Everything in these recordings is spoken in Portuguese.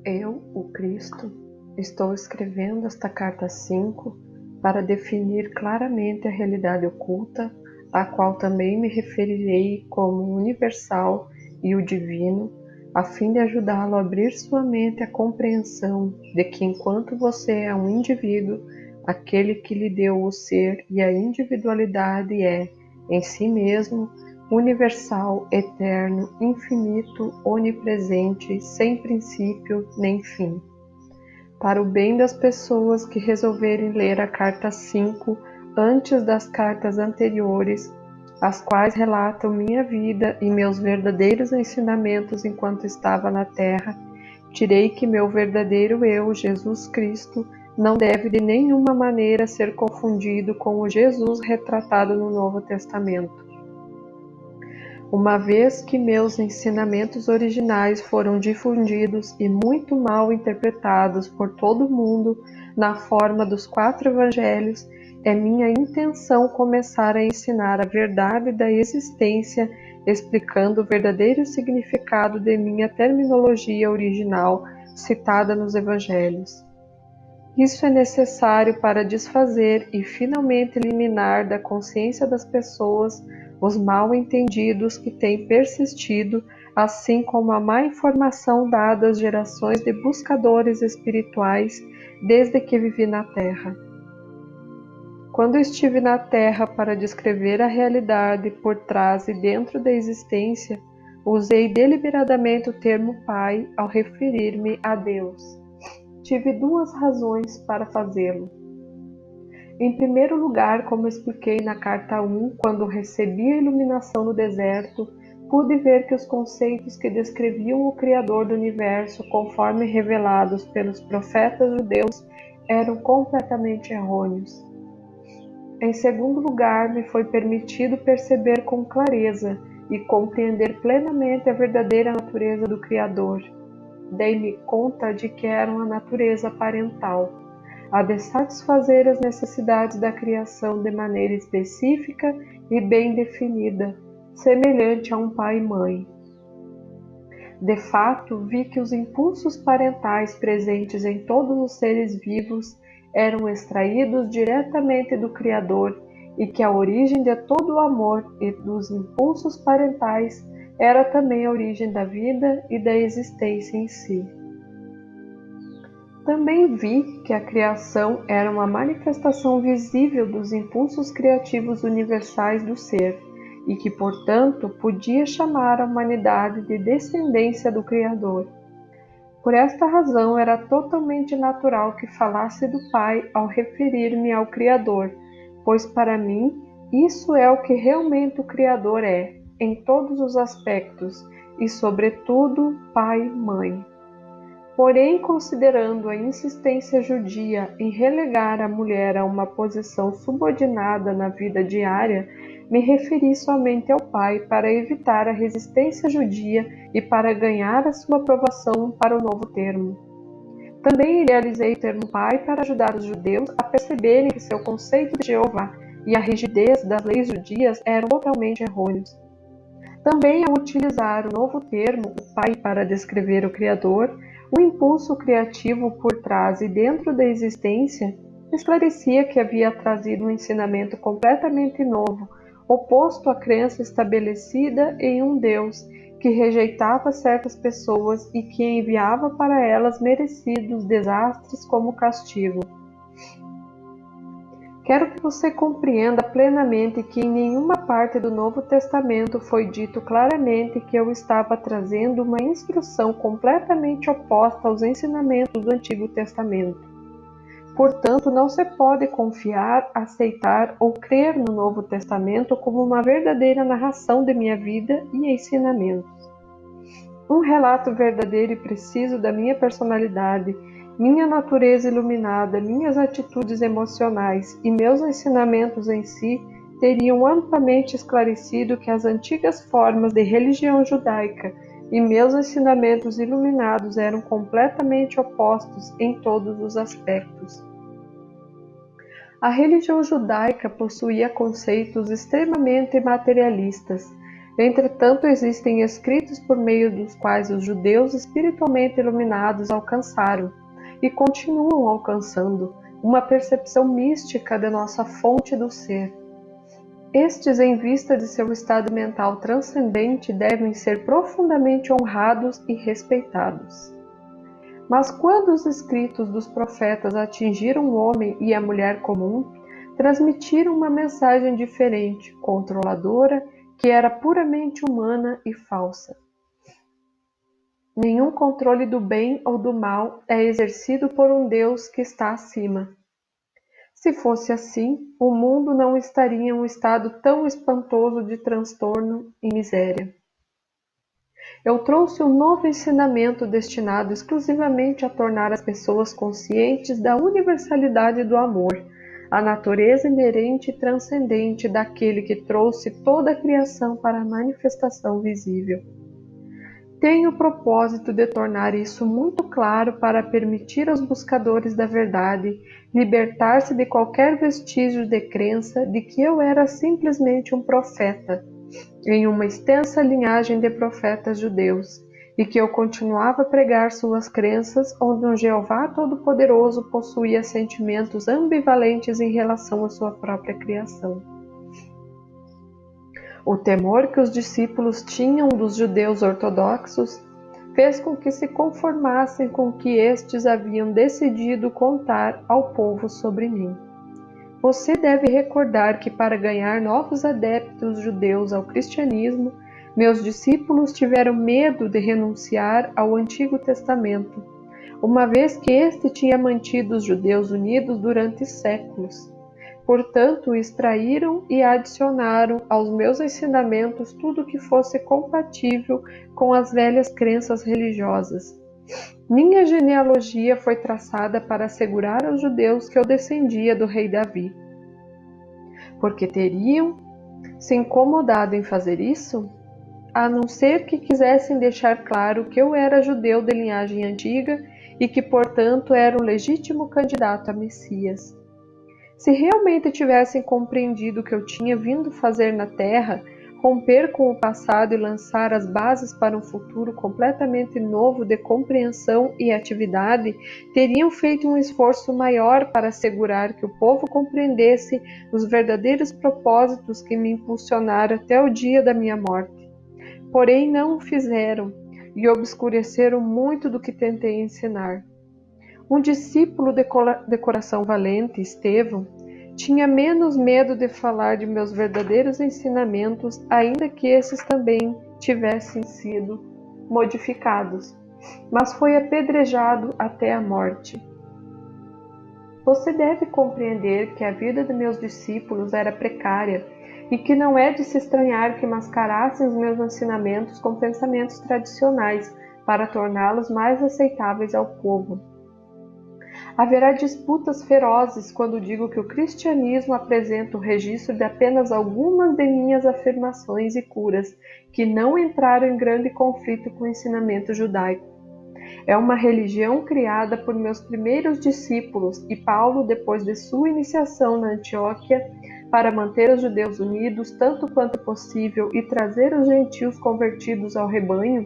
Eu, o Cristo, estou escrevendo esta carta 5 para definir claramente a realidade oculta, a qual também me referirei como universal e o divino, a fim de ajudá-lo a abrir sua mente à compreensão de que enquanto você é um indivíduo, aquele que lhe deu o ser e a individualidade é, em si mesmo, universal, eterno, infinito, onipresente, sem princípio nem fim. Para o bem das pessoas que resolverem ler a carta 5 antes das cartas anteriores, as quais relatam minha vida e meus verdadeiros ensinamentos enquanto estava na Terra, direi que meu verdadeiro eu, Jesus Cristo, não deve de nenhuma maneira ser confundido com o Jesus retratado no Novo Testamento. Uma vez que meus ensinamentos originais foram difundidos e muito mal interpretados por todo mundo na forma dos 4 evangelhos, é minha intenção começar a ensinar a verdade da existência, explicando o verdadeiro significado de minha terminologia original citada nos evangelhos. Isso é necessário para desfazer e finalmente eliminar da consciência das pessoas os mal-entendidos que têm persistido, assim como a má informação dada às gerações de buscadores espirituais desde que vivi na Terra. Quando estive na Terra para descrever a realidade por trás e dentro da existência, usei deliberadamente o termo Pai ao referir-me a Deus. Tive 2 razões para fazê-lo. Em primeiro lugar, como expliquei na carta 1, quando recebi a iluminação no deserto, pude ver que os conceitos que descreviam o Criador do Universo, conforme revelados pelos profetas judeus, eram completamente errôneos. Em segundo lugar, me foi permitido perceber com clareza e compreender plenamente a verdadeira natureza do Criador. Dei-me conta de que era uma natureza parental, a de satisfazer as necessidades da criação de maneira específica e bem definida, semelhante a um pai e mãe. De fato, vi que os impulsos parentais presentes em todos os seres vivos eram extraídos diretamente do Criador e que a origem de todo o amor e dos impulsos parentais era também a origem da vida e da existência em si. Também vi que a criação era uma manifestação visível dos impulsos criativos universais do ser e que, portanto, podia chamar a humanidade de descendência do Criador. Por esta razão, era totalmente natural que falasse do Pai ao referir-me ao Criador, pois para mim isso é o que realmente o Criador é, em todos os aspectos, e sobretudo Pai e Mãe. Porém, considerando a insistência judia em relegar a mulher a uma posição subordinada na vida diária, me referi somente ao pai para evitar a resistência judia e para ganhar a sua aprovação para o novo termo. Também idealizei o termo pai para ajudar os judeus a perceberem que seu conceito de Jeová e a rigidez das leis judias eram totalmente errôneos. Também, ao utilizar o novo termo, o pai, para descrever o Criador, o impulso criativo por trás e dentro da existência, esclarecia que havia trazido um ensinamento completamente novo, oposto à crença estabelecida em um Deus que rejeitava certas pessoas e que enviava para elas merecidos desastres como castigo. Quero que você compreenda plenamente que em nenhuma parte do Novo Testamento foi dito claramente que eu estava trazendo uma instrução completamente oposta aos ensinamentos do Antigo Testamento. Portanto, não se pode confiar, aceitar ou crer no Novo Testamento como uma verdadeira narração de minha vida e ensinamentos. Um relato verdadeiro e preciso da minha personalidade, minha natureza iluminada, minhas atitudes emocionais e meus ensinamentos em si teriam amplamente esclarecido que as antigas formas de religião judaica e meus ensinamentos iluminados eram completamente opostos em todos os aspectos. A religião judaica possuía conceitos extremamente materialistas, Entretanto, existem escritos por meio dos quais os judeus espiritualmente iluminados alcançaram, e continuam alcançando, uma percepção mística da nossa fonte do ser. Estes, em vista de seu estado mental transcendente, devem ser profundamente honrados e respeitados. Mas quando os escritos dos profetas atingiram o homem e a mulher comum, transmitiram uma mensagem diferente, controladora, que era puramente humana e falsa. Nenhum controle do bem ou do mal é exercido por um Deus que está acima. Se fosse assim, o mundo não estaria em um estado tão espantoso de transtorno e miséria. Eu trouxe um novo ensinamento destinado exclusivamente a tornar as pessoas conscientes da universalidade do amor, a natureza inerente e transcendente daquele que trouxe toda a criação para a manifestação visível. Tenho o propósito de tornar isso muito claro para permitir aos buscadores da verdade libertar-se de qualquer vestígio de crença de que eu era simplesmente um profeta, em uma extensa linhagem de profetas judeus, e que eu continuava a pregar suas crenças, onde um Jeová Todo-Poderoso possuía sentimentos ambivalentes em relação à sua própria criação. O temor que os discípulos tinham dos judeus ortodoxos fez com que se conformassem com o que estes haviam decidido contar ao povo sobre mim. Você deve recordar que para ganhar novos adeptos judeus ao cristianismo, meus discípulos tiveram medo de renunciar ao Antigo Testamento, uma vez que este tinha mantido os judeus unidos durante séculos. Portanto, extraíram e adicionaram aos meus ensinamentos tudo que fosse compatível com as velhas crenças religiosas. Minha genealogia foi traçada para assegurar aos judeus que eu descendia do rei Davi. Porque teriam se incomodado em fazer isso? A não ser que quisessem deixar claro que eu era judeu de linhagem antiga e que, portanto, era um legítimo candidato a Messias. Se realmente tivessem compreendido o que eu tinha vindo fazer na terra, romper com o passado e lançar as bases para um futuro completamente novo de compreensão e atividade, teriam feito um esforço maior para assegurar que o povo compreendesse os verdadeiros propósitos que me impulsionaram até o dia da minha morte. Porém, não o fizeram e obscureceram muito do que tentei ensinar. Um discípulo de coração valente, Estevão, tinha menos medo de falar de meus verdadeiros ensinamentos, ainda que esses também tivessem sido modificados, mas foi apedrejado até a morte. Você deve compreender que a vida de meus discípulos era precária e que não é de se estranhar que mascarassem os meus ensinamentos com pensamentos tradicionais para torná-los mais aceitáveis ao povo. Haverá disputas ferozes quando digo que o cristianismo apresenta o registro de apenas algumas de minhas afirmações e curas, que não entraram em grande conflito com o ensinamento judaico. É uma religião criada por meus primeiros discípulos e Paulo, depois de sua iniciação na Antioquia, para manter os judeus unidos tanto quanto possível e trazer os gentios convertidos ao rebanho.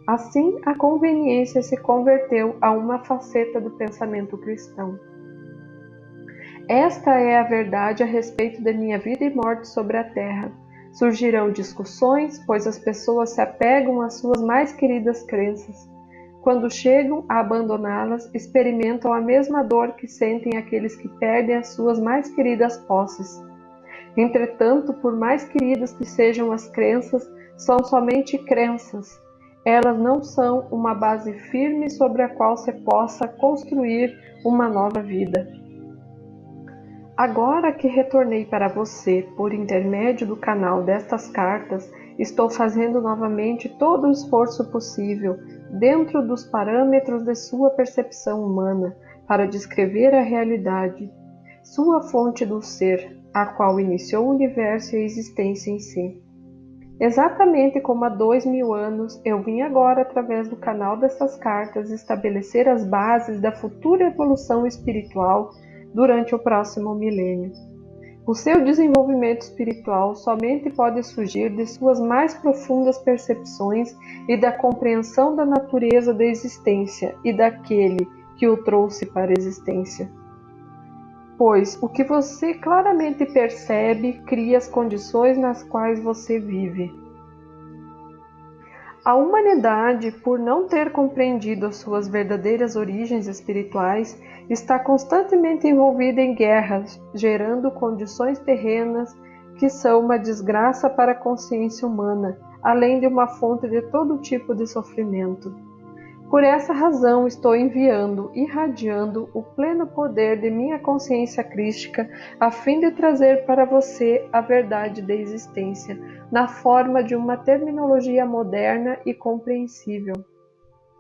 Assim, a conveniência se converteu a uma faceta do pensamento cristão. Esta é a verdade a respeito de minha vida e morte sobre a terra. Surgirão discussões, pois as pessoas se apegam às suas mais queridas crenças. Quando chegam a abandoná-las, experimentam a mesma dor que sentem aqueles que perdem as suas mais queridas posses. Entretanto, por mais queridas que sejam as crenças, são somente crenças. Elas não são uma base firme sobre a qual se possa construir uma nova vida. Agora que retornei para você por intermédio do canal destas cartas, estou fazendo novamente todo o esforço possível, dentro dos parâmetros de sua percepção humana, para descrever a realidade, sua fonte do ser, a qual iniciou o universo e a existência em si. Exatamente como há 2000 anos, eu vim agora, através do canal dessas cartas, estabelecer as bases da futura evolução espiritual durante o próximo milênio. O seu desenvolvimento espiritual somente pode surgir de suas mais profundas percepções e da compreensão da natureza da existência e daquele que o trouxe para a existência. Pois o que você claramente percebe cria as condições nas quais você vive. A humanidade, por não ter compreendido as suas verdadeiras origens espirituais, está constantemente envolvida em guerras, gerando condições terrenas que são uma desgraça para a consciência humana, além de uma fonte de todo tipo de sofrimento. Por essa razão estou enviando, irradiando o pleno poder de minha consciência crística, a fim de trazer para você a verdade da existência, na forma de uma terminologia moderna e compreensível.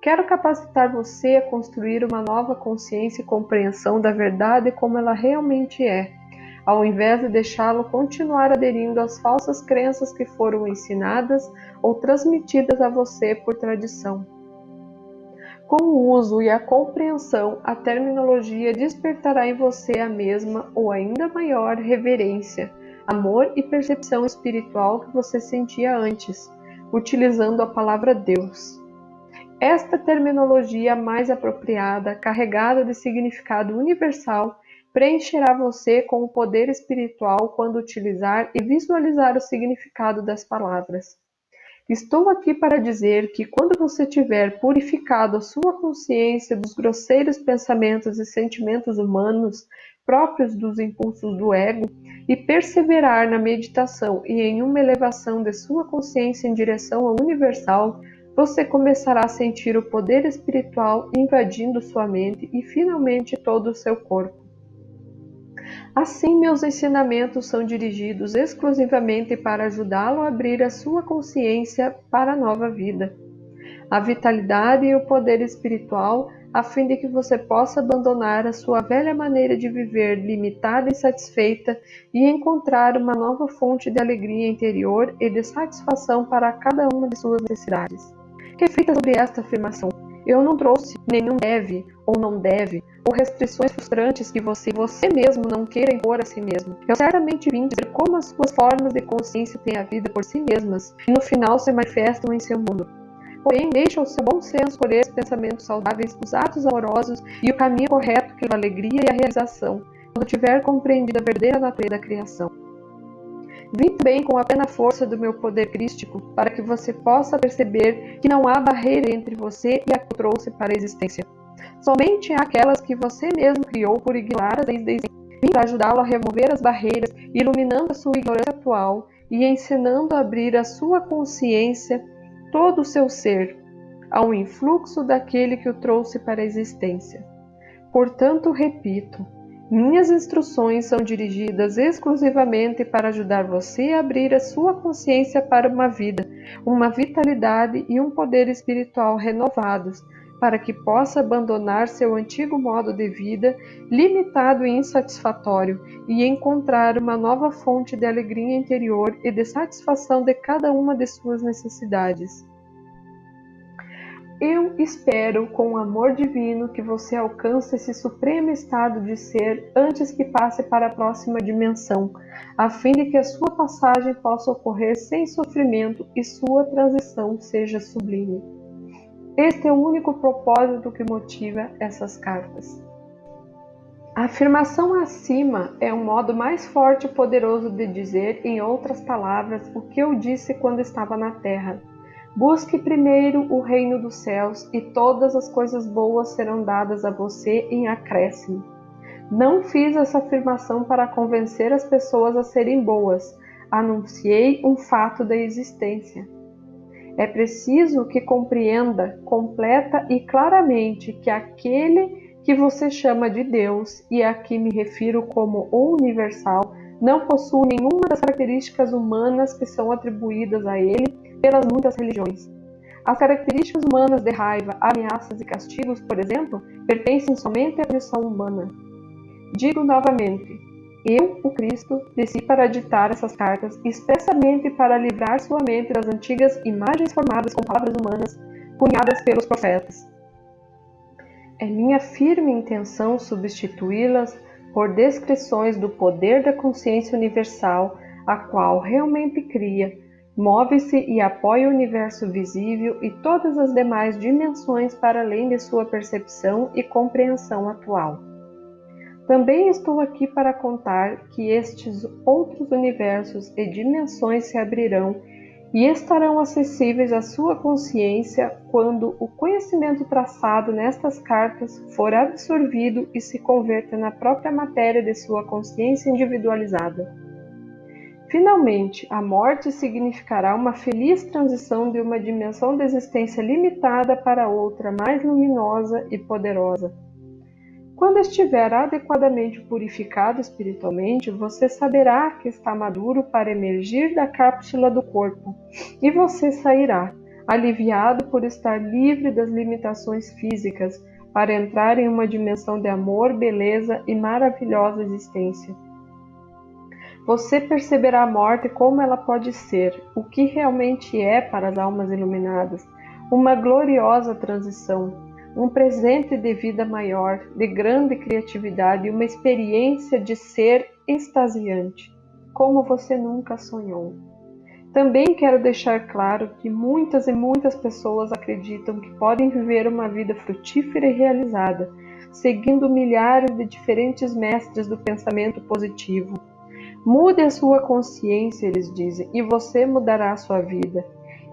Quero capacitar você a construir uma nova consciência e compreensão da verdade como ela realmente é, ao invés de deixá-lo continuar aderindo às falsas crenças que foram ensinadas ou transmitidas a você por tradição. Com o uso e a compreensão, a terminologia despertará em você a mesma ou ainda maior reverência, amor e percepção espiritual que você sentia antes, utilizando a palavra Deus. Esta terminologia mais apropriada, carregada de significado universal, preencherá você com o poder espiritual quando utilizar e visualizar o significado das palavras. Estou aqui para dizer que quando você tiver purificado a sua consciência dos grosseiros pensamentos e sentimentos humanos próprios dos impulsos do ego e perseverar na meditação e em uma elevação de sua consciência em direção ao universal, você começará a sentir o poder espiritual invadindo sua mente e finalmente todo o seu corpo. Assim, meus ensinamentos são dirigidos exclusivamente para ajudá-lo a abrir a sua consciência para a nova vida, a vitalidade e o poder espiritual, a fim de que você possa abandonar a sua velha maneira de viver limitada e insatisfeita e encontrar uma nova fonte de alegria interior e de satisfação para cada uma de suas necessidades. Reflita sobre esta afirmação. Eu não trouxe nenhum deve ou não deve, ou restrições frustrantes que você mesmo não queira impor a si mesmo. Eu certamente vim dizer como as suas formas de consciência têm a vida por si mesmas e no final se manifestam em seu mundo. Porém, deixa o seu bom senso escolher os pensamentos saudáveis, os atos amorosos e o caminho correto que leva a alegria e a realização, quando tiver compreendido a verdadeira natureza da criação. Vim também com a plena força do meu poder crístico para que você possa perceber que não há barreira entre você e a que trouxe para a existência. Somente há aquelas que você mesmo criou por ignorá-las desde sempre. Vim para ajudá-lo a remover as barreiras, iluminando a sua ignorância atual e ensinando a abrir a sua consciência, todo o seu ser, ao influxo daquele que o trouxe para a existência. Portanto, repito, minhas instruções são dirigidas exclusivamente para ajudar você a abrir a sua consciência para uma vida, uma vitalidade e um poder espiritual renovados, para que possa abandonar seu antigo modo de vida, limitado e insatisfatório, e encontrar uma nova fonte de alegria interior e de satisfação de cada uma de suas necessidades. Eu espero, com o amor divino, que você alcance esse supremo estado de ser antes que passe para a próxima dimensão, a fim de que a sua passagem possa ocorrer sem sofrimento e sua transição seja sublime. Este é o único propósito que motiva essas cartas. A afirmação acima é um modo mais forte e poderoso de dizer, em outras palavras, o que eu disse quando estava na Terra. Busque primeiro o reino dos céus e todas as coisas boas serão dadas a você em acréscimo. Não fiz essa afirmação para convencer as pessoas a serem boas. Anunciei um fato da existência. É preciso que compreenda completa e claramente que aquele que você chama de Deus, e a que me refiro como o universal, não possui nenhuma das características humanas que são atribuídas a ele pelas muitas religiões. As características humanas de raiva, ameaças e castigos, por exemplo, pertencem somente à condição humana. Digo novamente, eu, o Cristo, desci para ditar essas cartas expressamente para livrar sua mente das antigas imagens formadas com palavras humanas cunhadas pelos profetas. É minha firme intenção substituí-las por descrições do poder da consciência universal, a qual realmente cria, move-se e apoia o universo visível e todas as demais dimensões para além de sua percepção e compreensão atual. Também estou aqui para contar que estes outros universos e dimensões se abrirão e estarão acessíveis à sua consciência quando o conhecimento traçado nestas cartas for absorvido e se converta na própria matéria de sua consciência individualizada. Finalmente, a morte significará uma feliz transição de uma dimensão de existência limitada para outra mais luminosa e poderosa. Quando estiver adequadamente purificado espiritualmente, você saberá que está maduro para emergir da cápsula do corpo, e você sairá, aliviado por estar livre das limitações físicas, para entrar em uma dimensão de amor, beleza e maravilhosa existência. Você perceberá a morte como ela pode ser, o que realmente é para as almas iluminadas, uma gloriosa transição, um presente de vida maior, de grande criatividade e uma experiência de ser extasiante, como você nunca sonhou. Também quero deixar claro que muitas e muitas pessoas acreditam que podem viver uma vida frutífera e realizada, seguindo milhares de diferentes mestres do pensamento positivo. Mude a sua consciência, eles dizem, e você mudará a sua vida.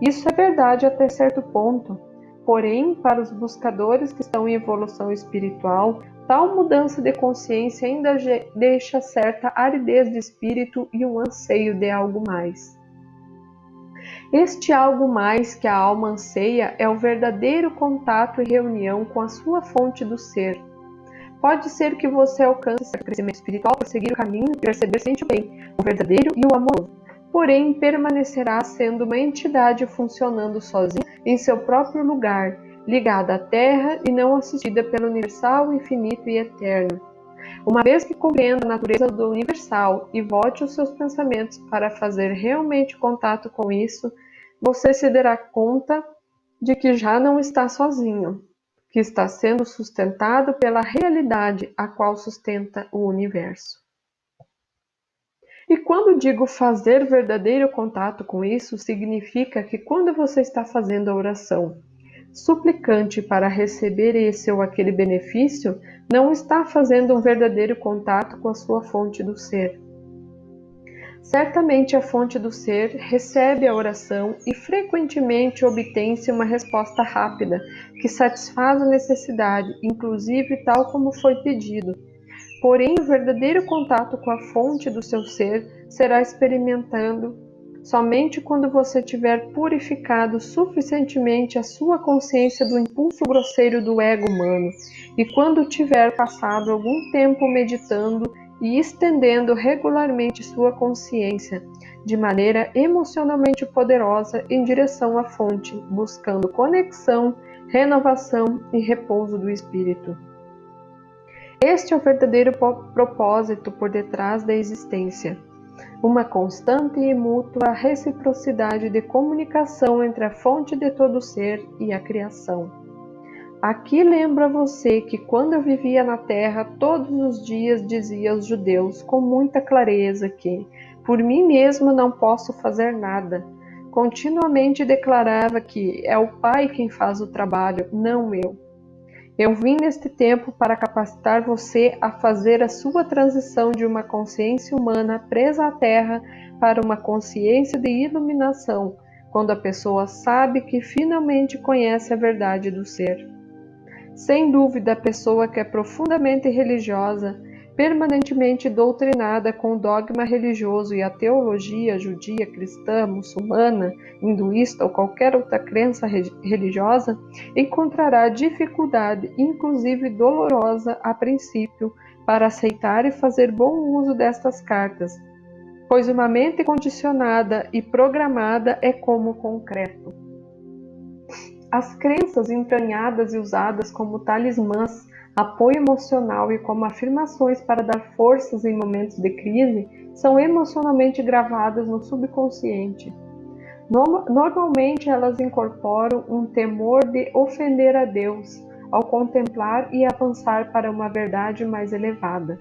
Isso é verdade até certo ponto. Porém, para os buscadores que estão em evolução espiritual, tal mudança de consciência ainda deixa certa aridez de espírito e um anseio de algo mais. Este algo mais que a alma anseia é o verdadeiro contato e reunião com a sua fonte do ser. Pode ser que você alcance esse crescimento espiritual por seguir o caminho e perceber somente o bem, o verdadeiro e o amoroso. Porém, permanecerá sendo uma entidade funcionando sozinha em seu próprio lugar, ligada à Terra e não assistida pelo universal, infinito e eterno. Uma vez que compreenda a natureza do universal e volte os seus pensamentos para fazer realmente contato com isso, você se dará conta de que já não está sozinho, que está sendo sustentado pela realidade a qual sustenta o universo. E quando digo fazer verdadeiro contato com isso, significa que quando você está fazendo a oração suplicante para receber esse ou aquele benefício, não está fazendo um verdadeiro contato com a sua fonte do ser. Certamente a fonte do ser recebe a oração e frequentemente obtém-se uma resposta rápida, que satisfaz a necessidade, inclusive tal como foi pedido. Porém, o verdadeiro contato com a fonte do seu ser será experimentando somente quando você tiver purificado suficientemente a sua consciência do impulso grosseiro do ego humano e quando tiver passado algum tempo meditando e estendendo regularmente sua consciência de maneira emocionalmente poderosa em direção à fonte, buscando conexão, renovação e repouso do espírito. Este é o verdadeiro propósito por detrás da existência, uma constante e mútua reciprocidade de comunicação entre a fonte de todo ser e a criação. Aqui lembro a você que quando eu vivia na Terra, todos os dias dizia aos judeus com muita clareza que, por mim mesmo, não posso fazer nada. Continuamente declarava que é o Pai quem faz o trabalho, não eu. Eu vim neste tempo para capacitar você a fazer a sua transição de uma consciência humana presa à Terra para uma consciência de iluminação, quando a pessoa sabe que finalmente conhece a verdade do ser. Sem dúvida, a pessoa que é profundamente religiosa, permanentemente doutrinada com o dogma religioso e a teologia judia, cristã, muçulmana, hinduísta ou qualquer outra crença religiosa, encontrará dificuldade, inclusive dolorosa a princípio, para aceitar e fazer bom uso destas cartas, pois uma mente condicionada e programada é como concreto. As crenças entranhadas e usadas como talismãs, apoio emocional e como afirmações para dar forças em momentos de crise são emocionalmente gravadas no subconsciente. Normalmente elas incorporam um temor de ofender a Deus ao contemplar e avançar para uma verdade mais elevada.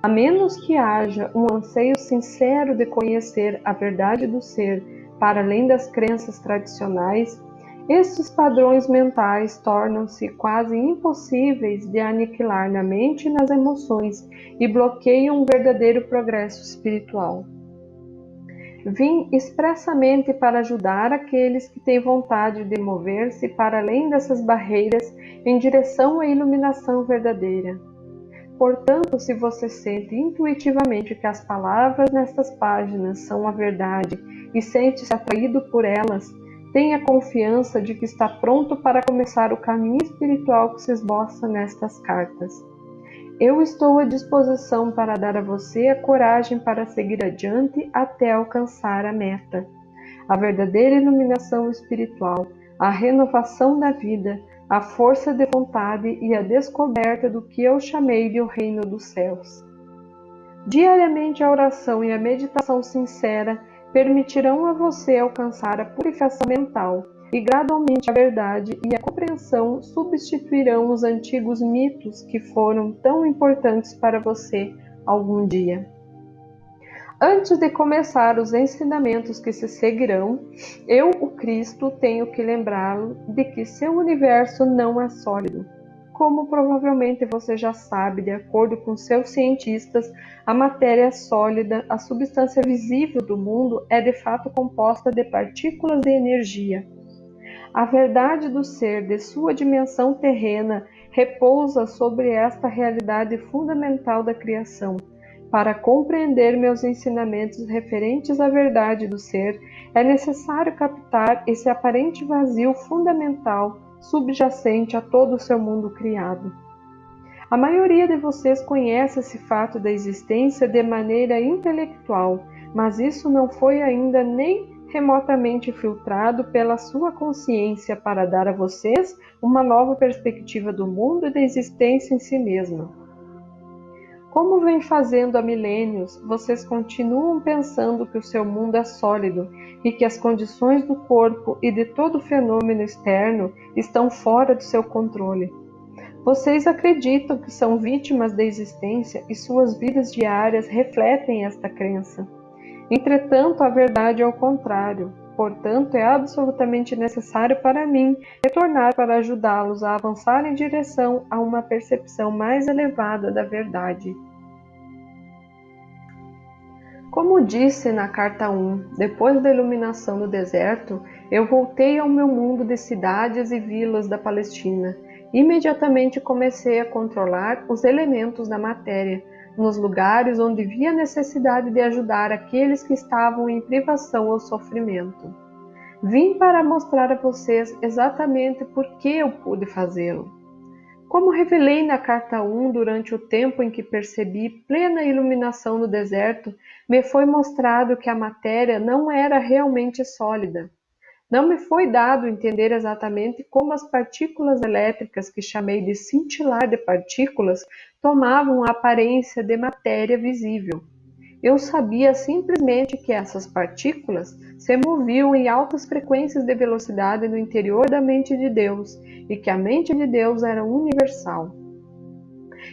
A menos que haja um anseio sincero de conhecer a verdade do ser para além das crenças tradicionais, estes padrões mentais tornam-se quase impossíveis de aniquilar na mente e nas emoções e bloqueiam um verdadeiro progresso espiritual. Vim expressamente para ajudar aqueles que têm vontade de mover-se para além dessas barreiras em direção à iluminação verdadeira. Portanto, se você sente intuitivamente que as palavras nestas páginas são a verdade e sente-se atraído por elas, tenha confiança de que está pronto para começar o caminho espiritual que se esboça nestas cartas. Eu estou à disposição para dar a você a coragem para seguir adiante até alcançar a meta. A verdadeira iluminação espiritual, a renovação da vida, a força de vontade e a descoberta do que eu chamei de o reino dos céus. Diariamente a oração e a meditação sincera permitirão a você alcançar a purificação mental e gradualmente a verdade e a compreensão substituirão os antigos mitos que foram tão importantes para você algum dia. Antes de começar os ensinamentos que se seguirão, eu, o Cristo, tenho que lembrá-lo de que seu universo não é sólido. Como provavelmente você já sabe, de acordo com seus cientistas, a matéria é sólida, a substância visível do mundo é de fato composta de partículas de energia. A verdade do ser de sua dimensão terrena repousa sobre esta realidade fundamental da criação. Para compreender meus ensinamentos referentes à verdade do ser, é necessário captar esse aparente vazio fundamental subjacente a todo o seu mundo criado. A maioria de vocês conhece esse fato da existência de maneira intelectual, mas isso não foi ainda nem remotamente filtrado pela sua consciência para dar a vocês uma nova perspectiva do mundo e da existência em si mesma. Como vem fazendo há milênios, vocês continuam pensando que o seu mundo é sólido e que as condições do corpo e de todo fenômeno externo estão fora do seu controle. Vocês acreditam que são vítimas da existência e suas vidas diárias refletem esta crença. Entretanto, a verdade é o contrário. Portanto, é absolutamente necessário para mim retornar para ajudá-los a avançar em direção a uma percepção mais elevada da verdade. Como disse na carta 1, depois da iluminação no deserto, eu voltei ao meu mundo de cidades e vilas da Palestina. Imediatamente comecei a controlar os elementos da matéria, nos lugares onde via necessidade de ajudar aqueles que estavam em privação ou sofrimento. Vim para mostrar a vocês exatamente por que eu pude fazê-lo. Como revelei na carta 1, durante o tempo em que percebi plena iluminação no deserto, me foi mostrado que a matéria não era realmente sólida. Não me foi dado entender exatamente como as partículas elétricas, que chamei de cintilar de partículas, tomavam a aparência de matéria visível. Eu sabia simplesmente que essas partículas se moviam em altas frequências de velocidade no interior da mente de Deus e que a mente de Deus era universal.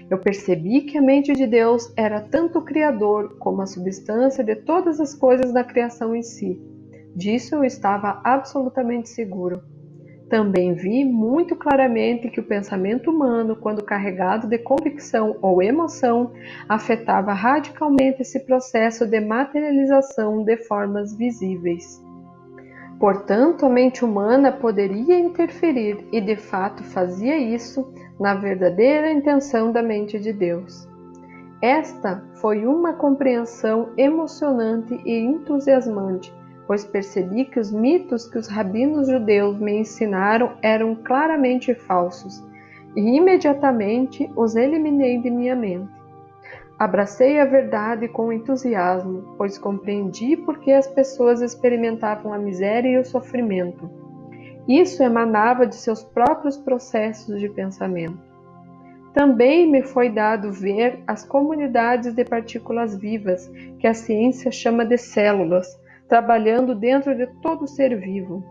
Eu percebi que a mente de Deus era tanto o Criador como a substância de todas as coisas da criação em si. Disso eu estava absolutamente seguro. Também vi muito claramente que o pensamento humano, quando carregado de convicção ou emoção, afetava radicalmente esse processo de materialização de formas visíveis. Portanto, a mente humana poderia interferir, e de fato fazia isso, na verdadeira intenção da mente de Deus. Esta foi uma compreensão emocionante e entusiasmante, pois percebi que os mitos que os rabinos judeus me ensinaram eram claramente falsos, e imediatamente os eliminei de minha mente. Abracei a verdade com entusiasmo, pois compreendi por que as pessoas experimentavam a miséria e o sofrimento. Isso emanava de seus próprios processos de pensamento. Também me foi dado ver as comunidades de partículas vivas, que a ciência chama de células, trabalhando dentro de todo ser vivo.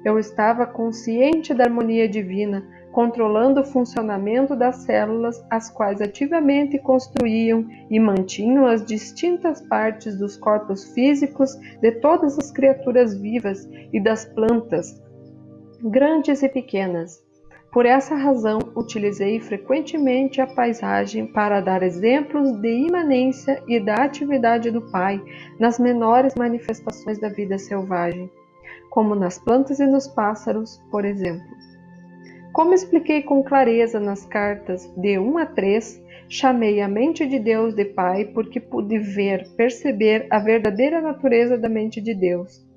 Eu estava consciente da harmonia divina, controlando o funcionamento das células, as quais ativamente construíam e mantinham as distintas partes dos corpos físicos de todas as criaturas vivas e das plantas, grandes e pequenas. Por essa razão, utilizei frequentemente a paisagem para dar exemplos de imanência e da atividade do Pai nas menores manifestações da vida selvagem, como nas plantas e nos pássaros, por exemplo. Como expliquei com clareza nas cartas de 1 a 3, chamei a mente de Deus de Pai porque pude perceber a verdadeira natureza da mente de Deus.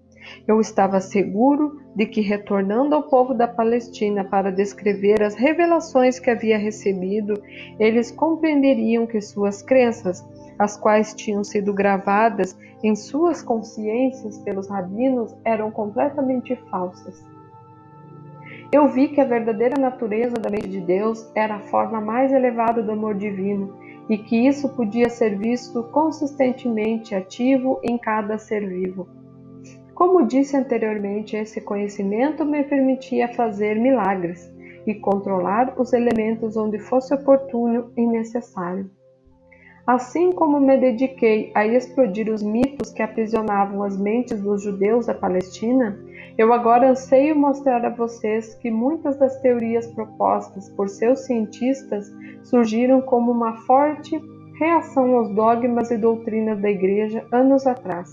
Eu estava seguro de que, retornando ao povo da Palestina para descrever as revelações que havia recebido, eles compreenderiam que suas crenças, as quais tinham sido gravadas em suas consciências pelos rabinos, eram completamente falsas. Eu vi que a verdadeira natureza da mente de Deus era a forma mais elevada do amor divino e que isso podia ser visto consistentemente ativo em cada ser vivo. Como disse anteriormente, esse conhecimento me permitia fazer milagres e controlar os elementos onde fosse oportuno e necessário. Assim como me dediquei a explodir os mitos que aprisionavam as mentes dos judeus da Palestina, eu agora anseio mostrar a vocês que muitas das teorias propostas por seus cientistas surgiram como uma forte reação aos dogmas e doutrinas da Igreja anos atrás.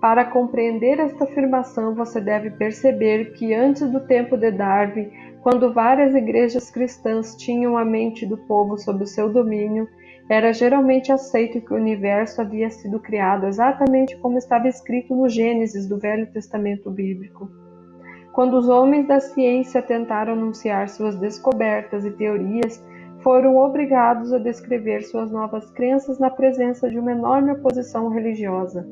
Para compreender esta afirmação, você deve perceber que antes do tempo de Darwin, quando várias igrejas cristãs tinham a mente do povo sob o seu domínio, era geralmente aceito que o universo havia sido criado exatamente como estava escrito no Gênesis do Velho Testamento bíblico. Quando os homens da ciência tentaram anunciar suas descobertas e teorias, foram obrigados a descrever suas novas crenças na presença de uma enorme oposição religiosa.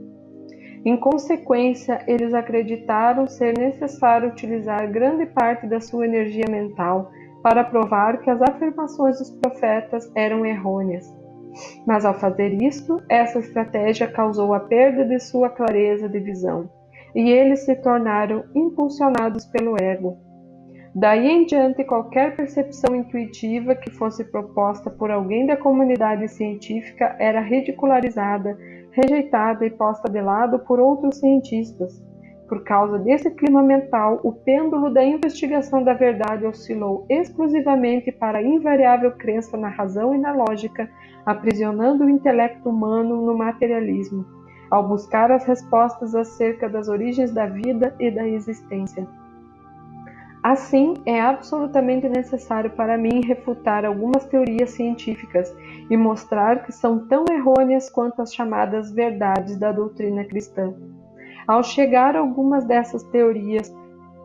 Em consequência, eles acreditaram ser necessário utilizar grande parte da sua energia mental para provar que as afirmações dos profetas eram errôneas. Mas ao fazer isto, essa estratégia causou a perda de sua clareza de visão, e eles se tornaram impulsionados pelo ego. Daí em diante, qualquer percepção intuitiva que fosse proposta por alguém da comunidade científica era ridicularizada, rejeitada e posta de lado por outros cientistas. Por causa desse clima mental, o pêndulo da investigação da verdade oscilou exclusivamente para a invariável crença na razão e na lógica, aprisionando o intelecto humano no materialismo, ao buscar as respostas acerca das origens da vida e da existência. Assim, é absolutamente necessário para mim refutar algumas teorias científicas e mostrar que são tão errôneas quanto as chamadas verdades da doutrina cristã. Ao chegar a algumas dessas teorias,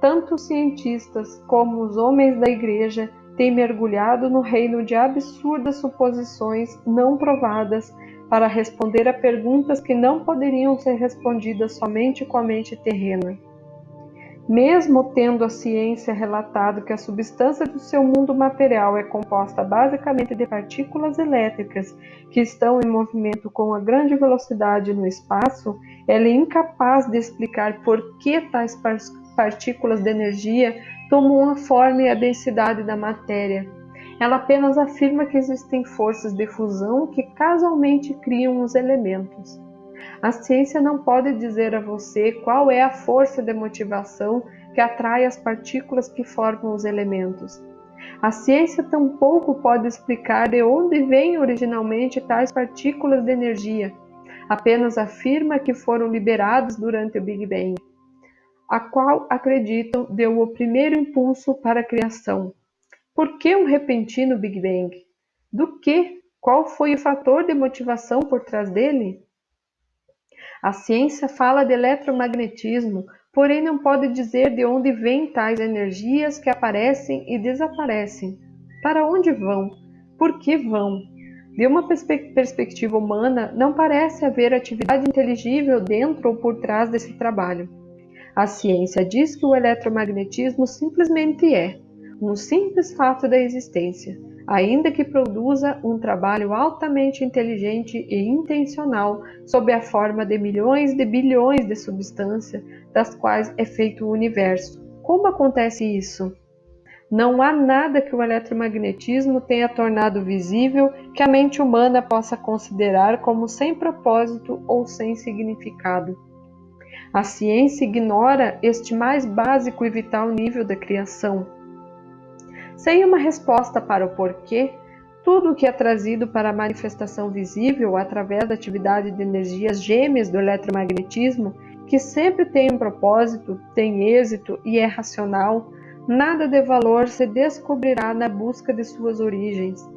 tanto os cientistas como os homens da Igreja têm mergulhado no reino de absurdas suposições não provadas para responder a perguntas que não poderiam ser respondidas somente com a mente terrena. Mesmo tendo a ciência relatado que a substância do seu mundo material é composta basicamente de partículas elétricas que estão em movimento com a grande velocidade no espaço, ela é incapaz de explicar por que tais partículas de energia tomam a forma e a densidade da matéria. Ela apenas afirma que existem forças de fusão que casualmente criam os elementos. A ciência não pode dizer a você qual é a força de motivação que atrai as partículas que formam os elementos. A ciência tampouco pode explicar de onde vêm originalmente tais partículas de energia. Apenas afirma que foram liberadas durante o Big Bang, a qual acreditam deu o primeiro impulso para a criação. Por que um repentino Big Bang? Do que? Qual foi o fator de motivação por trás dele? A ciência fala de eletromagnetismo, porém não pode dizer de onde vêm tais energias que aparecem e desaparecem. Para onde vão? Por que vão? De uma perspectiva humana, não parece haver atividade inteligível dentro ou por trás desse trabalho. A ciência diz que o eletromagnetismo simplesmente é um simples fato da existência, ainda que produza um trabalho altamente inteligente e intencional sob a forma de milhões de bilhões de substâncias das quais é feito o universo. Como acontece isso? Não há nada que o eletromagnetismo tenha tornado visível que a mente humana possa considerar como sem propósito ou sem significado. A ciência ignora este mais básico e vital nível da criação. Sem uma resposta para o porquê, tudo o que é trazido para a manifestação visível através da atividade de energias gêmeas do eletromagnetismo, que sempre tem um propósito, tem êxito e é racional, nada de valor se descobrirá na busca de suas origens.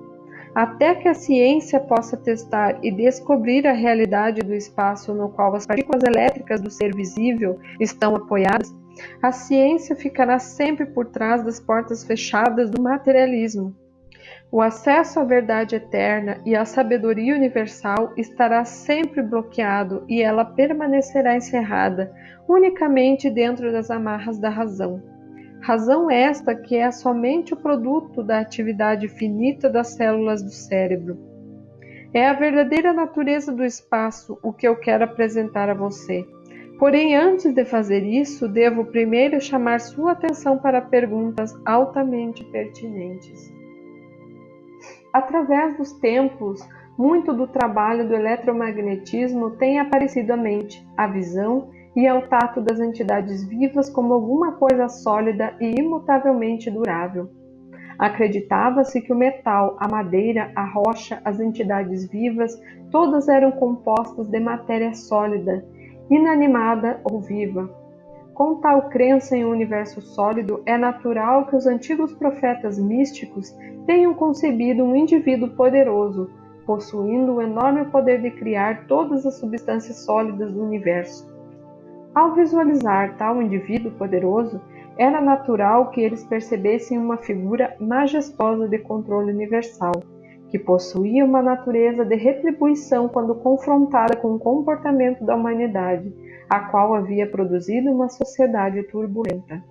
Até que a ciência possa testar e descobrir a realidade do espaço no qual as partículas elétricas do ser visível estão apoiadas, a ciência ficará sempre por trás das portas fechadas do materialismo. O acesso à verdade eterna e à sabedoria universal estará sempre bloqueado e ela permanecerá encerrada unicamente dentro das amarras da razão. Razão esta que é somente o produto da atividade finita das células do cérebro. É a verdadeira natureza do espaço o que eu quero apresentar a você. Porém, antes de fazer isso, devo primeiro chamar sua atenção para perguntas altamente pertinentes. Através dos tempos, muito do trabalho do eletromagnetismo tem aparecido à mente, à visão e ao tato das entidades vivas como alguma coisa sólida e imutavelmente durável. Acreditava-se que o metal, a madeira, a rocha, as entidades vivas, todas eram compostas de matéria sólida, inanimada ou viva. Com tal crença em um universo sólido, é natural que os antigos profetas místicos tenham concebido um indivíduo poderoso, possuindo o enorme poder de criar todas as substâncias sólidas do universo. Ao visualizar tal indivíduo poderoso, era natural que eles percebessem uma figura majestosa de controle universal, que possuía uma natureza de retribuição quando confrontada com o comportamento da humanidade, a qual havia produzido uma sociedade turbulenta.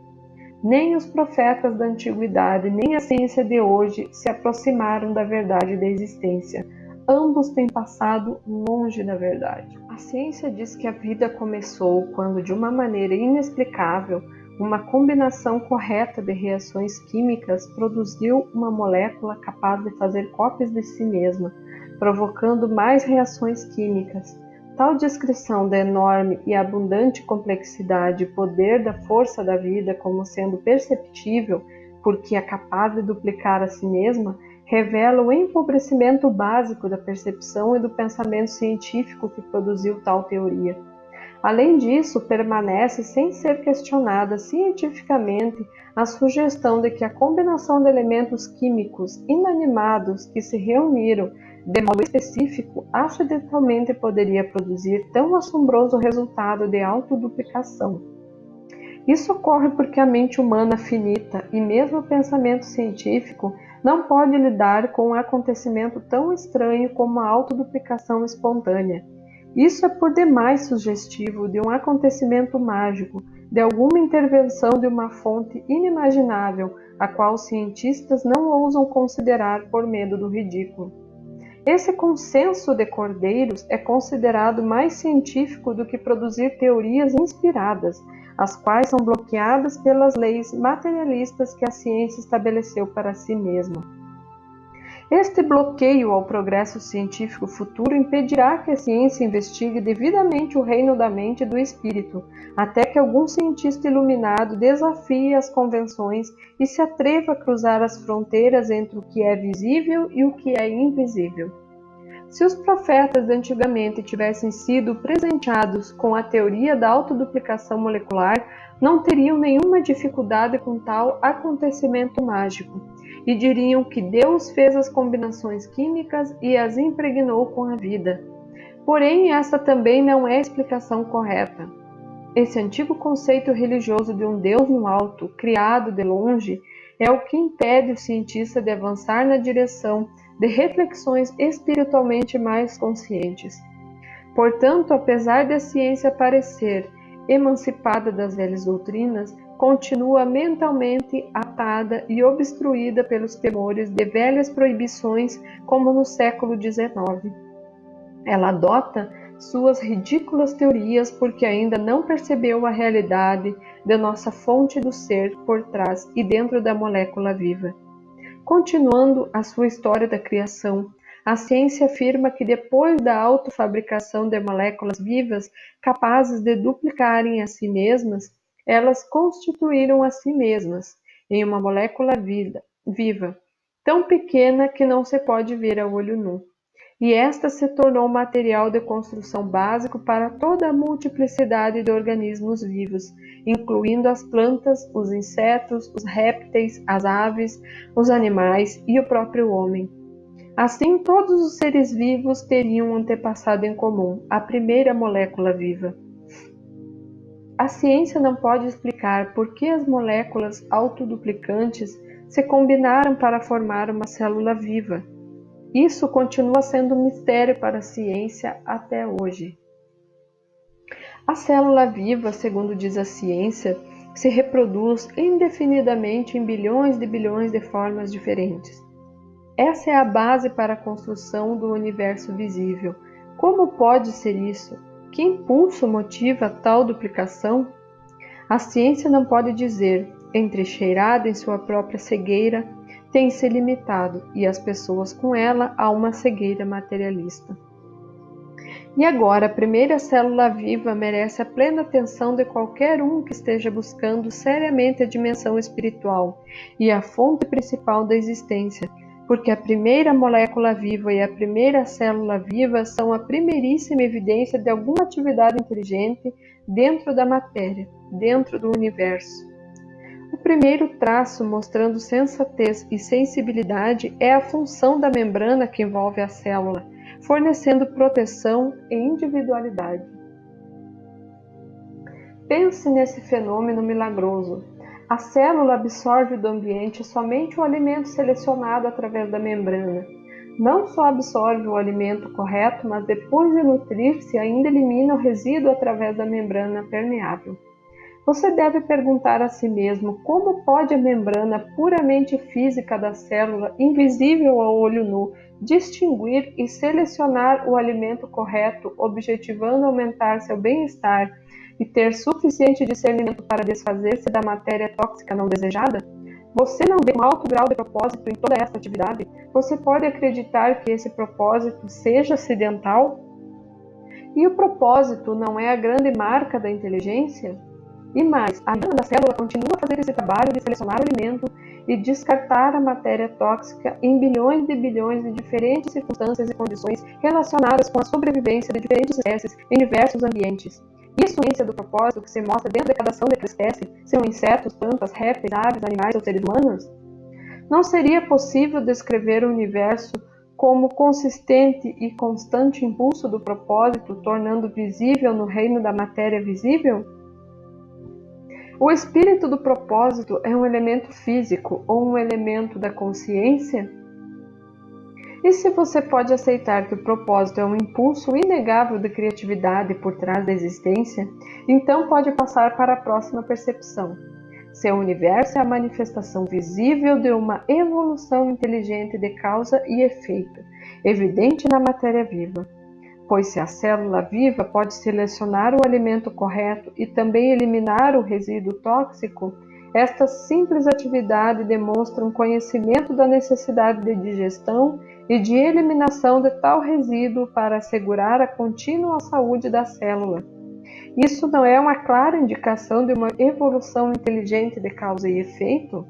Nem os profetas da antiguidade, nem a ciência de hoje se aproximaram da verdade da existência. Ambos têm passado longe da verdade. A ciência diz que a vida começou quando, de uma maneira inexplicável, uma combinação correta de reações químicas produziu uma molécula capaz de fazer cópias de si mesma, provocando mais reações químicas. Tal descrição da enorme e abundante complexidade e poder da força da vida como sendo perceptível, porque é capaz de duplicar a si mesma, revela o empobrecimento básico da percepção e do pensamento científico que produziu tal teoria. Além disso, permanece sem ser questionada cientificamente a sugestão de que a combinação de elementos químicos inanimados que se reuniram de modo específico acidentalmente poderia produzir tão assombroso resultado de autoduplicação. Isso ocorre porque a mente humana finita e mesmo o pensamento científico não pode lidar com um acontecimento tão estranho como a autoduplicação espontânea. Isso é por demais sugestivo de um acontecimento mágico, de alguma intervenção de uma fonte inimaginável, a qual os cientistas não ousam considerar por medo do ridículo. Esse consenso de cordeiros é considerado mais científico do que produzir teorias inspiradas, as quais são bloqueadas pelas leis materialistas que a ciência estabeleceu para si mesma. Este bloqueio ao progresso científico futuro impedirá que a ciência investigue devidamente o reino da mente e do espírito, até que algum cientista iluminado desafie as convenções e se atreva a cruzar as fronteiras entre o que é visível e o que é invisível. Se os profetas de antigamente tivessem sido presenteados com a teoria da autoduplicação molecular, não teriam nenhuma dificuldade com tal acontecimento mágico, e diriam que Deus fez as combinações químicas e as impregnou com a vida. Porém, essa também não é a explicação correta. Esse antigo conceito religioso de um Deus no alto, criado de longe, é o que impede o cientista de avançar na direção de reflexões espiritualmente mais conscientes. Portanto, apesar da ciência parecer emancipada das velhas doutrinas, continua mentalmente atada e obstruída pelos temores de velhas proibições como no século XIX. Ela adota suas ridículas teorias porque ainda não percebeu a realidade de nossa fonte do ser por trás e dentro da molécula viva. Continuando a sua história da criação, a ciência afirma que depois da autofabricação de moléculas vivas capazes de duplicarem a si mesmas, elas constituíram a si mesmas em uma molécula viva, tão pequena que não se pode ver a olho nu. E esta se tornou material de construção básico para toda a multiplicidade de organismos vivos, incluindo as plantas, os insetos, os répteis, as aves, os animais e o próprio homem. Assim, todos os seres vivos teriam um antepassado em comum, a primeira molécula viva. A ciência não pode explicar por que as moléculas autoduplicantes se combinaram para formar uma célula viva. Isso continua sendo um mistério para a ciência até hoje. A célula viva, segundo diz a ciência, se reproduz indefinidamente em bilhões de formas diferentes. Essa é a base para a construção do universo visível. Como pode ser isso? Que impulso motiva tal duplicação? A ciência não pode dizer, entrecheirada em sua própria cegueira, tem-se limitado, e as pessoas com ela, a uma cegueira materialista. E agora, a primeira célula viva merece a plena atenção de qualquer um que esteja buscando seriamente a dimensão espiritual e a fonte principal da existência, porque a primeira molécula viva e a primeira célula viva são a primeiríssima evidência de alguma atividade inteligente dentro da matéria, dentro do universo. O primeiro traço mostrando sensatez e sensibilidade é a função da membrana que envolve a célula, fornecendo proteção e individualidade. Pense nesse fenômeno milagroso. A célula absorve do ambiente somente o alimento selecionado através da membrana. Não só absorve o alimento correto, mas depois de nutrir-se ainda elimina o resíduo através da membrana permeável. Você deve perguntar a si mesmo como pode a membrana puramente física da célula, invisível ao olho nu, distinguir e selecionar o alimento correto, objetivando aumentar seu bem-estar e ter suficiente discernimento para desfazer-se da matéria tóxica não desejada? Você não vê um alto grau de propósito em toda esta atividade? Você pode acreditar que esse propósito seja acidental? E o propósito não é a grande marca da inteligência? E mais, a membrana da célula continua a fazer esse trabalho de selecionar o alimento e descartar a matéria tóxica em bilhões de diferentes circunstâncias e condições relacionadas com a sobrevivência de diferentes espécies em diversos ambientes. E a ciência do propósito que se mostra dentro de cada ação de cada espécie são insetos, plantas, répteis, aves, animais ou seres humanos? Não seria possível descrever o universo como consistente e constante impulso do propósito, tornando visível no reino da matéria visível? O espírito do propósito é um elemento físico ou um elemento da consciência? E se você pode aceitar que o propósito é um impulso inegável de criatividade por trás da existência, então pode passar para a próxima percepção. Seu universo é a manifestação visível de uma evolução inteligente de causa e efeito, evidente na matéria viva. Pois se a célula viva pode selecionar o alimento correto e também eliminar o resíduo tóxico, esta simples atividade demonstra um conhecimento da necessidade de digestão e de eliminação de tal resíduo para assegurar a contínua saúde da célula. Isso não é uma clara indicação de uma evolução inteligente de causa e efeito?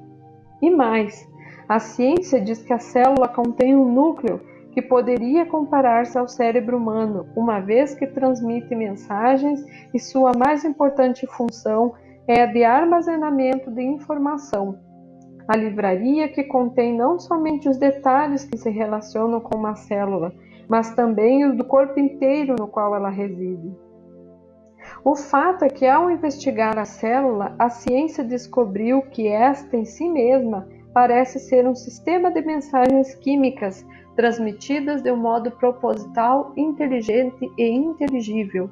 E mais, a ciência diz que a célula contém um núcleo que poderia comparar-se ao cérebro humano, uma vez que transmite mensagens e sua mais importante função é a de armazenamento de informação. A livraria que contém não somente os detalhes que se relacionam com uma célula, mas também os do corpo inteiro no qual ela reside. O fato é que, ao investigar a célula, a ciência descobriu que esta em si mesma parece ser um sistema de mensagens químicas transmitidas de um modo proposital, inteligente e inteligível.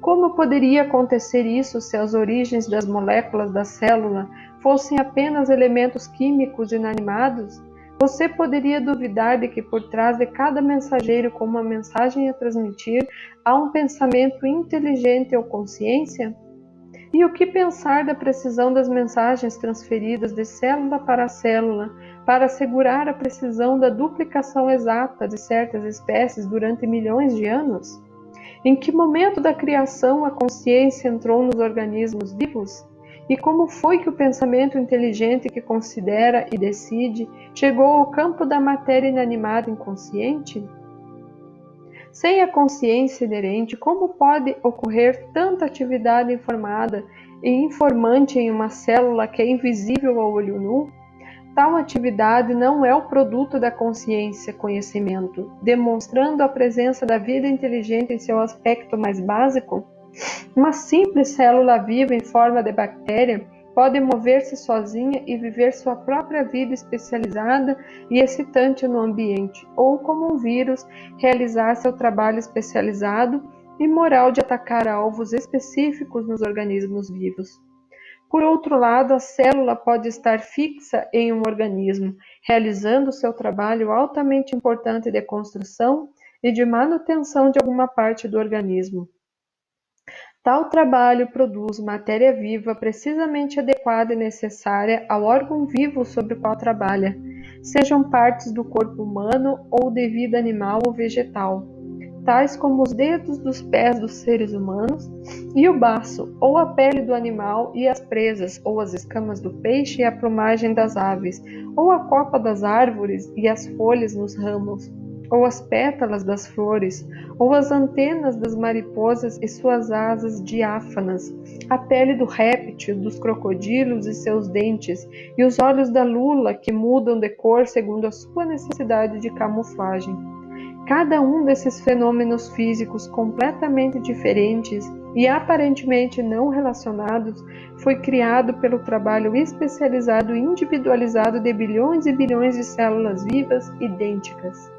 Como poderia acontecer isso se as origens das moléculas da célula fossem apenas elementos químicos inanimados? Você poderia duvidar de que por trás de cada mensageiro com uma mensagem a transmitir há um pensamento inteligente ou consciência? E o que pensar da precisão das mensagens transferidas de célula para célula para assegurar a precisão da duplicação exata de certas espécies durante milhões de anos? Em que momento da criação a consciência entrou nos organismos vivos? E como foi que o pensamento inteligente que considera e decide chegou ao campo da matéria inanimada inconsciente? Sem a consciência inerente, como pode ocorrer tanta atividade informada e informante em uma célula que é invisível ao olho nu? Tal atividade não é o produto da consciência, conhecimento, demonstrando a presença da vida inteligente em seu aspecto mais básico? Uma simples célula viva em forma de bactéria pode mover-se sozinha e viver sua própria vida especializada e excitante no ambiente, ou como um vírus, realizar seu trabalho especializado e moral de atacar alvos específicos nos organismos vivos. Por outro lado, a célula pode estar fixa em um organismo, realizando seu trabalho altamente importante de construção e de manutenção de alguma parte do organismo. Tal trabalho produz matéria viva precisamente adequada e necessária ao órgão vivo sobre o qual trabalha, sejam partes do corpo humano ou de vida animal ou vegetal, tais como os dedos dos pés dos seres humanos e o baço, ou a pele do animal e as presas, ou as escamas do peixe e a plumagem das aves, ou a copa das árvores e as folhas nos ramos, ou as pétalas das flores, ou as antenas das mariposas e suas asas diáfanas, a pele do réptil, dos crocodilos e seus dentes, e os olhos da lula que mudam de cor segundo a sua necessidade de camuflagem. Cada um desses fenômenos físicos completamente diferentes e aparentemente não relacionados foi criado pelo trabalho especializado e individualizado de bilhões e bilhões de células vivas idênticas.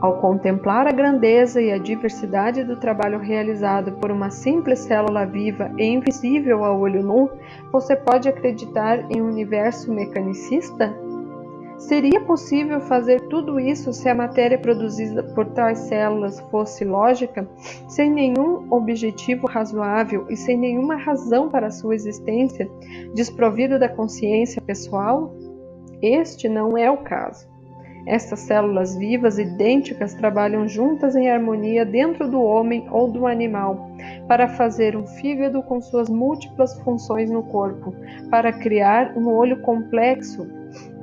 Ao contemplar a grandeza e a diversidade do trabalho realizado por uma simples célula viva e invisível ao olho nu, você pode acreditar em um universo mecanicista? Seria possível fazer tudo isso se a matéria produzida por tais células fosse lógica, sem nenhum objetivo razoável e sem nenhuma razão para sua existência, desprovida da consciência pessoal? Este não é o caso. Estas células vivas idênticas trabalham juntas em harmonia dentro do homem ou do animal, para fazer um fígado com suas múltiplas funções no corpo, para criar um olho complexo,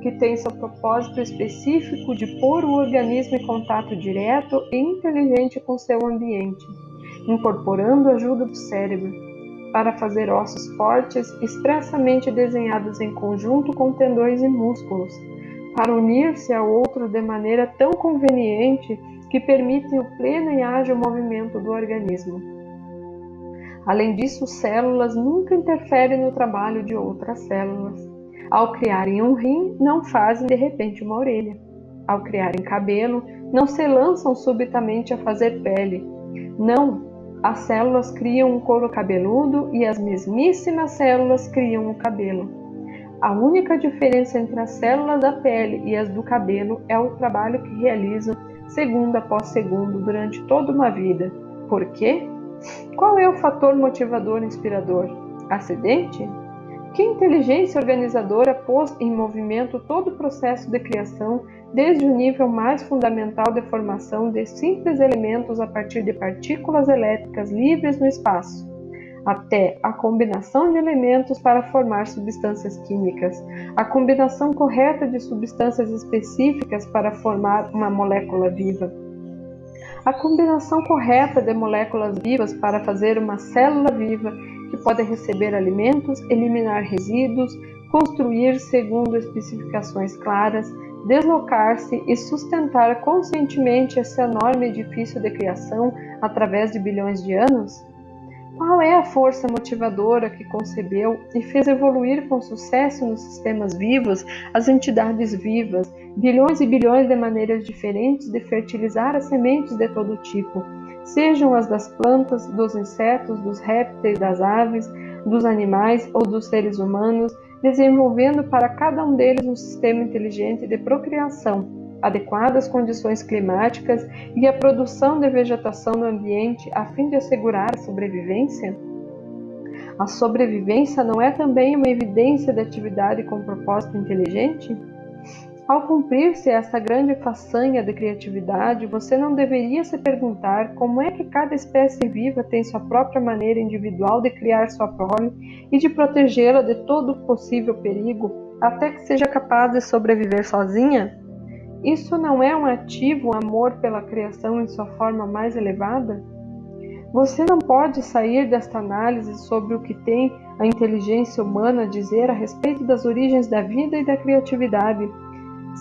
que tem seu propósito específico de pôr o organismo em contato direto e inteligente com seu ambiente, incorporando a ajuda do cérebro, para fazer ossos fortes expressamente desenhados em conjunto com tendões e músculos, para unir-se a outro de maneira tão conveniente que permitem o pleno e ágil movimento do organismo. Além disso, células nunca interferem no trabalho de outras células. Ao criarem um rim, não fazem de repente uma orelha. Ao criarem cabelo, não se lançam subitamente a fazer pele. Não, as células criam um couro cabeludo e as mesmíssimas células criam o cabelo. A única diferença entre as células da pele e as do cabelo é o trabalho que realizam segundo após segundo durante toda uma vida. Por quê? Qual é o fator motivador inspirador? Acidente? Que inteligência organizadora pôs em movimento todo o processo de criação, desde o nível mais fundamental de formação de simples elementos a partir de partículas elétricas livres no espaço, até a combinação de elementos para formar substâncias químicas, a combinação correta de substâncias específicas para formar uma molécula viva, a combinação correta de moléculas vivas para fazer uma célula viva que pode receber alimentos, eliminar resíduos, construir segundo especificações claras, deslocar-se e sustentar conscientemente esse enorme edifício de criação através de bilhões de anos? Qual é a força motivadora que concebeu e fez evoluir com sucesso nos sistemas vivos as entidades vivas, bilhões e bilhões de maneiras diferentes de fertilizar as sementes de todo tipo, sejam as das plantas, dos insetos, dos répteis, das aves, dos animais ou dos seres humanos, desenvolvendo para cada um deles um sistema inteligente de procriação, adequadas condições climáticas e a produção de vegetação no ambiente a fim de assegurar a sobrevivência? A sobrevivência não é também uma evidência de atividade com propósito inteligente? Ao cumprir-se esta grande façanha de criatividade, você não deveria se perguntar como é que cada espécie viva tem sua própria maneira individual de criar sua prole e de protegê-la de todo possível perigo, até que seja capaz de sobreviver sozinha? Isso não é um ativo amor pela criação em sua forma mais elevada? Você não pode sair desta análise sobre o que tem a inteligência humana a dizer a respeito das origens da vida e da criatividade,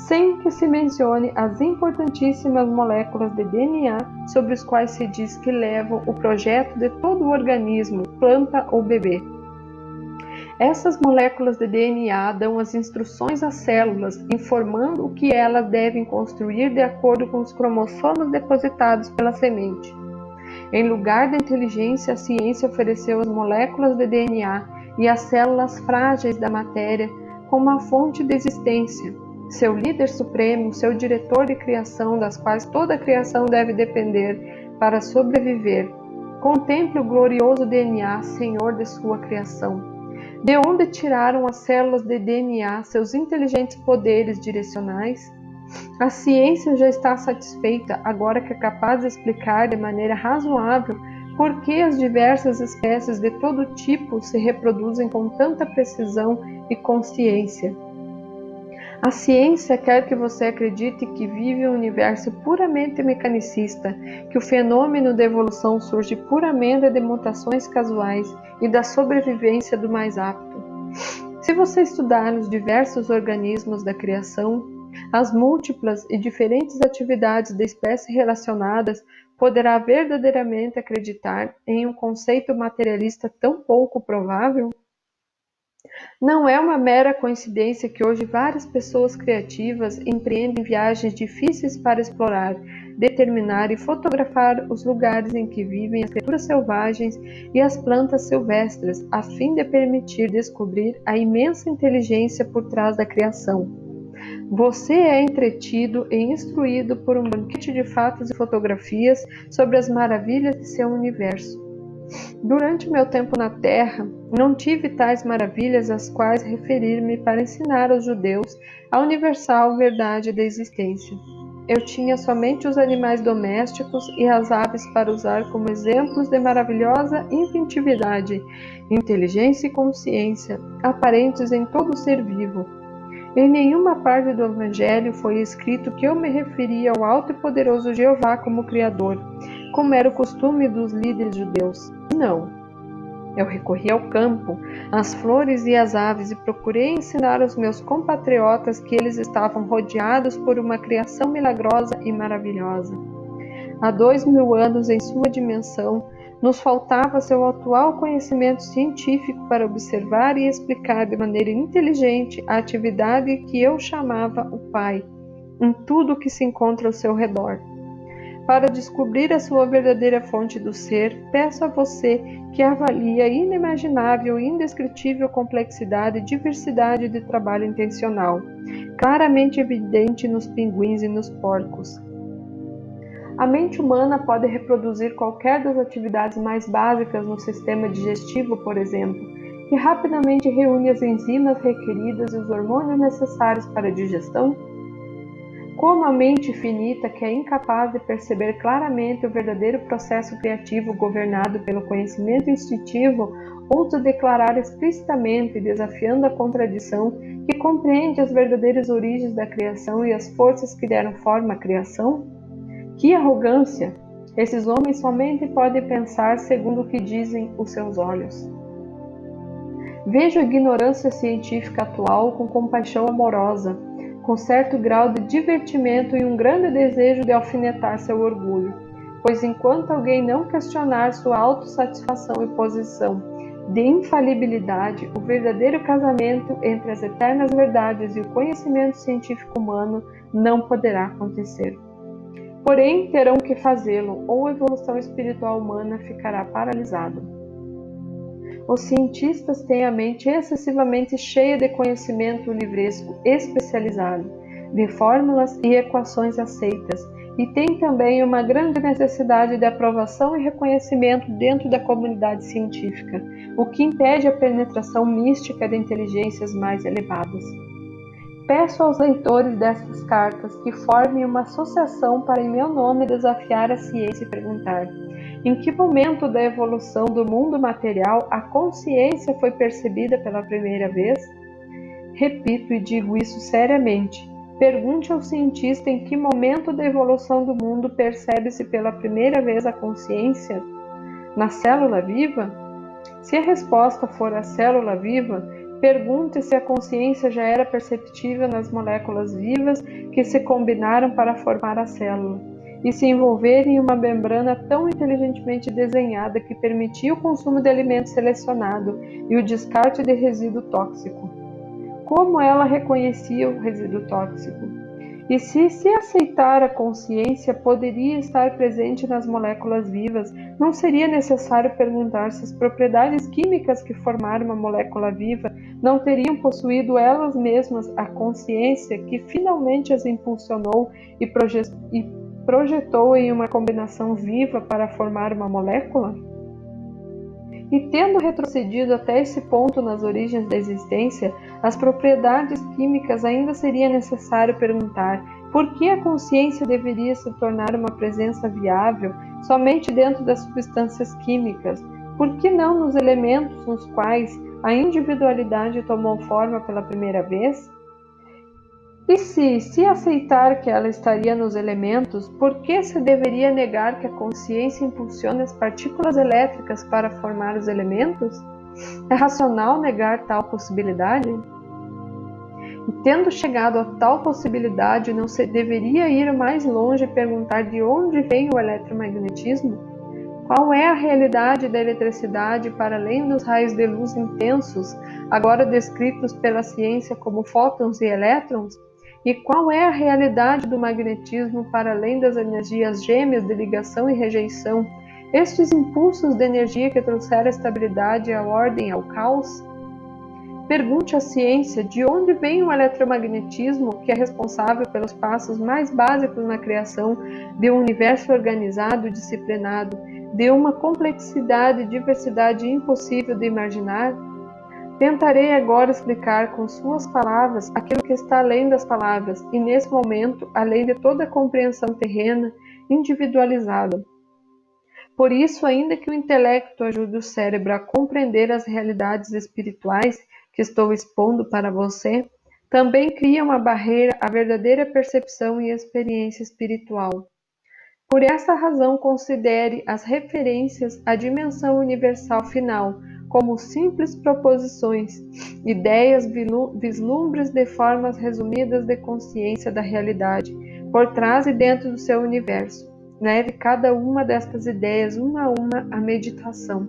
sem que se mencione as importantíssimas moléculas de DNA sobre as quais se diz que levam o projeto de todo o organismo, planta ou bebê. Essas moléculas de DNA dão as instruções às células, informando o que elas devem construir de acordo com os cromossomos depositados pela semente. Em lugar da inteligência, a ciência ofereceu as moléculas de DNA e as células frágeis da matéria como a fonte de existência, seu líder supremo, seu diretor de criação, das quais toda a criação deve depender para sobreviver. Contemple o glorioso DNA, Senhor de sua criação. De onde tiraram as células de DNA seus inteligentes poderes direcionais? A ciência já está satisfeita, agora que é capaz de explicar de maneira razoável por que as diversas espécies de todo tipo se reproduzem com tanta precisão e consciência. A ciência quer que você acredite que vive um universo puramente mecanicista, que o fenômeno da evolução surge puramente de mutações casuais e da sobrevivência do mais apto. Se você estudar os diversos organismos da criação, as múltiplas e diferentes atividades da espécie relacionadas, poderá verdadeiramente acreditar em um conceito materialista tão pouco provável? Não é uma mera coincidência que hoje várias pessoas criativas empreendem viagens difíceis para explorar, determinar e fotografar os lugares em que vivem as criaturas selvagens e as plantas silvestres, a fim de permitir descobrir a imensa inteligência por trás da criação. Você é entretido e instruído por um banquete de fatos e fotografias sobre as maravilhas de seu universo. Durante meu tempo na Terra, não tive tais maravilhas às quais referir-me para ensinar aos judeus a universal verdade da existência. Eu tinha somente os animais domésticos e as aves para usar como exemplos de maravilhosa inventividade, inteligência e consciência, aparentes em todo ser vivo. Em nenhuma parte do Evangelho foi escrito que eu me referia ao alto e poderoso Jeová como Criador, como era o costume dos líderes judeus. Não. Eu recorri ao campo, às flores e às aves e procurei ensinar aos meus compatriotas que eles estavam rodeados por uma criação milagrosa e maravilhosa. Há 2000 anos, em sua dimensão, nos faltava seu atual conhecimento científico para observar e explicar de maneira inteligente a atividade que eu chamava o Pai, em tudo o que se encontra ao seu redor. Para descobrir a sua verdadeira fonte do ser, peço a você que avalie a inimaginável e indescritível complexidade e diversidade de trabalho intencional, claramente evidente nos pinguins e nos porcos. A mente humana pode reproduzir qualquer das atividades mais básicas no sistema digestivo, por exemplo, que rapidamente reúne as enzimas requeridas e os hormônios necessários para a digestão? Como a mente finita, que é incapaz de perceber claramente o verdadeiro processo criativo governado pelo conhecimento instintivo, ousa declarar explicitamente, desafiando a contradição, que compreende as verdadeiras origens da criação e as forças que deram forma à criação? Que arrogância! Esses homens somente podem pensar segundo o que dizem os seus olhos. Vejo a ignorância científica atual com compaixão amorosa, com certo grau de divertimento e um grande desejo de alfinetar seu orgulho, pois enquanto alguém não questionar sua autossatisfação e posição de infalibilidade, o verdadeiro casamento entre as eternas verdades e o conhecimento científico humano não poderá acontecer. Porém, terão que fazê-lo, ou a evolução espiritual humana ficará paralisada. Os cientistas têm a mente excessivamente cheia de conhecimento livresco especializado, de fórmulas e equações aceitas, e tem também uma grande necessidade de aprovação e reconhecimento dentro da comunidade científica, o que impede a penetração mística de inteligências mais elevadas. Peço aos leitores destas cartas que formem uma associação para, em meu nome, desafiar a ciência e perguntar: em que momento da evolução do mundo material a consciência foi percebida pela primeira vez? Repito e digo isso seriamente. Pergunte ao cientista em que momento da evolução do mundo percebe-se pela primeira vez a consciência? Na célula viva? Se a resposta for a célula viva, pergunte se a consciência já era perceptível nas moléculas vivas que se combinaram para formar a célula e se envolverem em uma membrana tão inteligentemente desenhada que permitia o consumo de alimento selecionado e o descarte de resíduo tóxico. Como ela reconhecia o resíduo tóxico? E se aceitar a consciência poderia estar presente nas moléculas vivas, não seria necessário perguntar se as propriedades químicas que formaram uma molécula viva não teriam possuído elas mesmas a consciência que finalmente as impulsionou e projetou em uma combinação viva para formar uma molécula? E tendo retrocedido até esse ponto nas origens da existência, as propriedades químicas ainda seria necessário perguntar por que a consciência deveria se tornar uma presença viável somente dentro das substâncias químicas, por que não nos elementos nos quais a individualidade tomou forma pela primeira vez? E se aceitar que ela estaria nos elementos, por que se deveria negar que a consciência impulsione as partículas elétricas para formar os elementos? É racional negar tal possibilidade? E tendo chegado a tal possibilidade, não se deveria ir mais longe e perguntar de onde vem o eletromagnetismo? Qual é a realidade da eletricidade para além dos raios de luz intensos, agora descritos pela ciência como fótons e elétrons? E qual é a realidade do magnetismo para além das energias gêmeas de ligação e rejeição, estes impulsos de energia que trouxeram a estabilidade, a ordem ao caos? Pergunte à ciência de onde vem o eletromagnetismo que é responsável pelos passos mais básicos na criação de um universo organizado e disciplinado, de uma complexidade e diversidade impossível de imaginar? Tentarei agora explicar com suas palavras aquilo que está além das palavras e, nesse momento, além de toda a compreensão terrena, individualizada. Por isso, ainda que o intelecto ajude o cérebro a compreender as realidades espirituais que estou expondo para você, também cria uma barreira à verdadeira percepção e experiência espiritual. Por essa razão, considere as referências à dimensão universal final como simples proposições, ideias, vislumbres de formas resumidas de consciência da realidade, por trás e dentro do seu universo. Leve cada uma destas ideias, uma a uma, à meditação.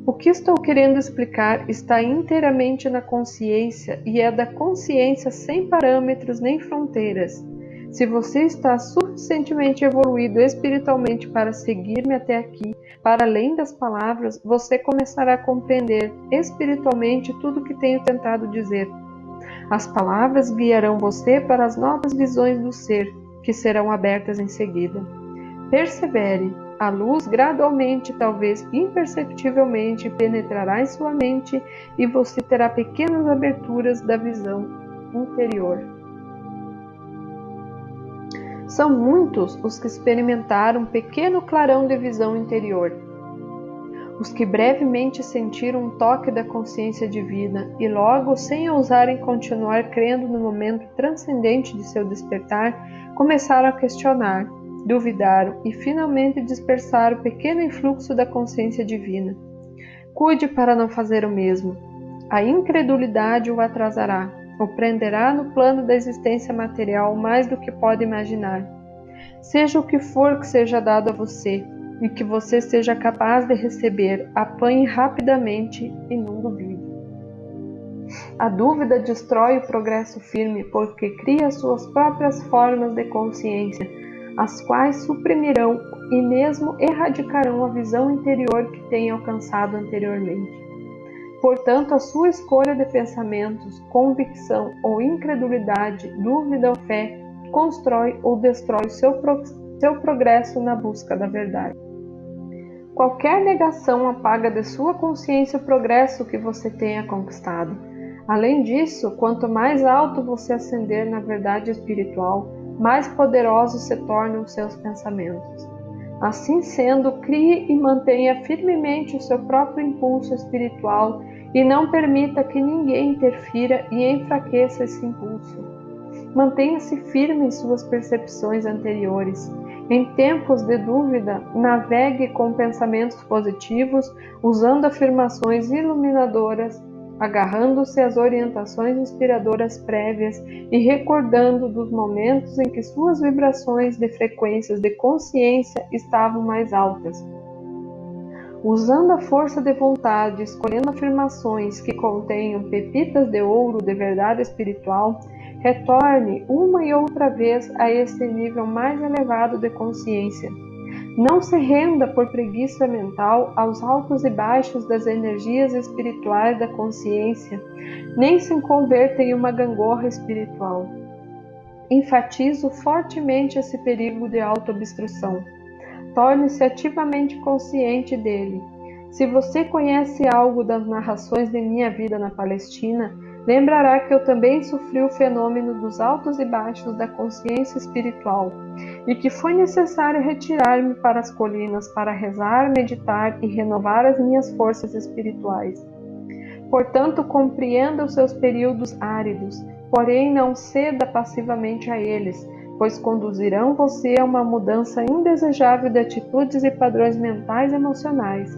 O que estou querendo explicar está inteiramente na consciência e é da consciência sem parâmetros nem fronteiras. Se você está suficientemente evoluído espiritualmente para seguir-me até aqui, para além das palavras, você começará a compreender espiritualmente tudo o que tenho tentado dizer. As palavras guiarão você para as novas visões do ser, que serão abertas em seguida. Persevere. A luz gradualmente, talvez imperceptivelmente, penetrará em sua mente e você terá pequenas aberturas da visão interior. São muitos os que experimentaram um pequeno clarão de visão interior, os que brevemente sentiram um toque da consciência divina e logo, sem ousarem continuar crendo no momento transcendente de seu despertar, começaram a questionar, duvidaram e finalmente dispersaram o pequeno influxo da consciência divina. Cuide para não fazer o mesmo. A incredulidade o atrasará, o prenderá no plano da existência material mais do que pode imaginar. Seja o que for que seja dado a você e que você seja capaz de receber, apanhe rapidamente e não duvide. A dúvida destrói o progresso firme porque cria suas próprias formas de consciência, as quais suprimirão e mesmo erradicarão a visão interior que tem alcançado anteriormente. Portanto, a sua escolha de pensamentos, convicção ou incredulidade, dúvida ou fé, constrói ou destrói seu progresso na busca da verdade. Qualquer negação apaga de sua consciência o progresso que você tenha conquistado. Além disso, quanto mais alto você ascender na verdade espiritual, mais poderosos se tornam seus pensamentos. Assim sendo, crie e mantenha firmemente o seu próprio impulso espiritual e não permita que ninguém interfira e enfraqueça esse impulso. Mantenha-se firme em suas percepções anteriores. Em tempos de dúvida, navegue com pensamentos positivos, usando afirmações iluminadoras, agarrando-se às orientações inspiradoras prévias e recordando dos momentos em que suas vibrações de frequências de consciência estavam mais altas. Usando a força de vontade, escolhendo afirmações que contenham pepitas de ouro de verdade espiritual, retorne uma e outra vez a este nível mais elevado de consciência. Não se renda por preguiça mental aos altos e baixos das energias espirituais da consciência, nem se converta em uma gangorra espiritual. Enfatizo fortemente esse perigo de autoobstrução. Torne-se ativamente consciente dele. Se você conhece algo das narrações de minha vida na Palestina, lembrará que eu também sofri o fenômeno dos altos e baixos da consciência espiritual e que foi necessário retirar-me para as colinas para rezar, meditar e renovar as minhas forças espirituais. Portanto, compreenda os seus períodos áridos, porém não ceda passivamente a eles, pois conduzirão você a uma mudança indesejável de atitudes e padrões mentais e emocionais.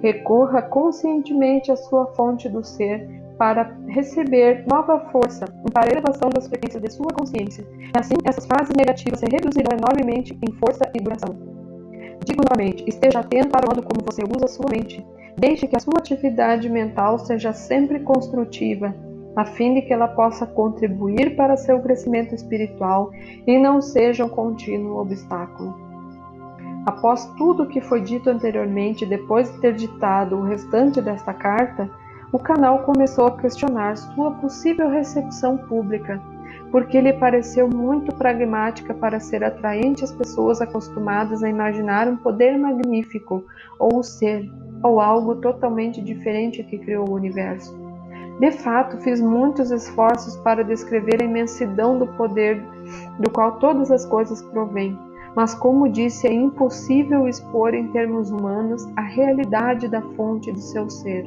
Recorra conscientemente à sua fonte do ser para receber nova força para a elevação das frequências de sua consciência. E assim, essas fases negativas se reduzirão enormemente em força e duração. Digo novamente, esteja atento para o modo como você usa sua mente. Deixe que a sua atividade mental seja sempre construtiva, a fim de que ela possa contribuir para seu crescimento espiritual e não seja um contínuo obstáculo. Após tudo o que foi dito anteriormente, depois de ter ditado o restante desta carta, o canal começou a questionar sua possível recepção pública, porque lhe pareceu muito pragmática para ser atraente às pessoas acostumadas a imaginar um poder magnífico, ou um ser, ou algo totalmente diferente que criou o universo. De fato, fiz muitos esforços para descrever a imensidão do poder do qual todas as coisas provêm, mas, como disse, é impossível expor em termos humanos a realidade da fonte do seu ser.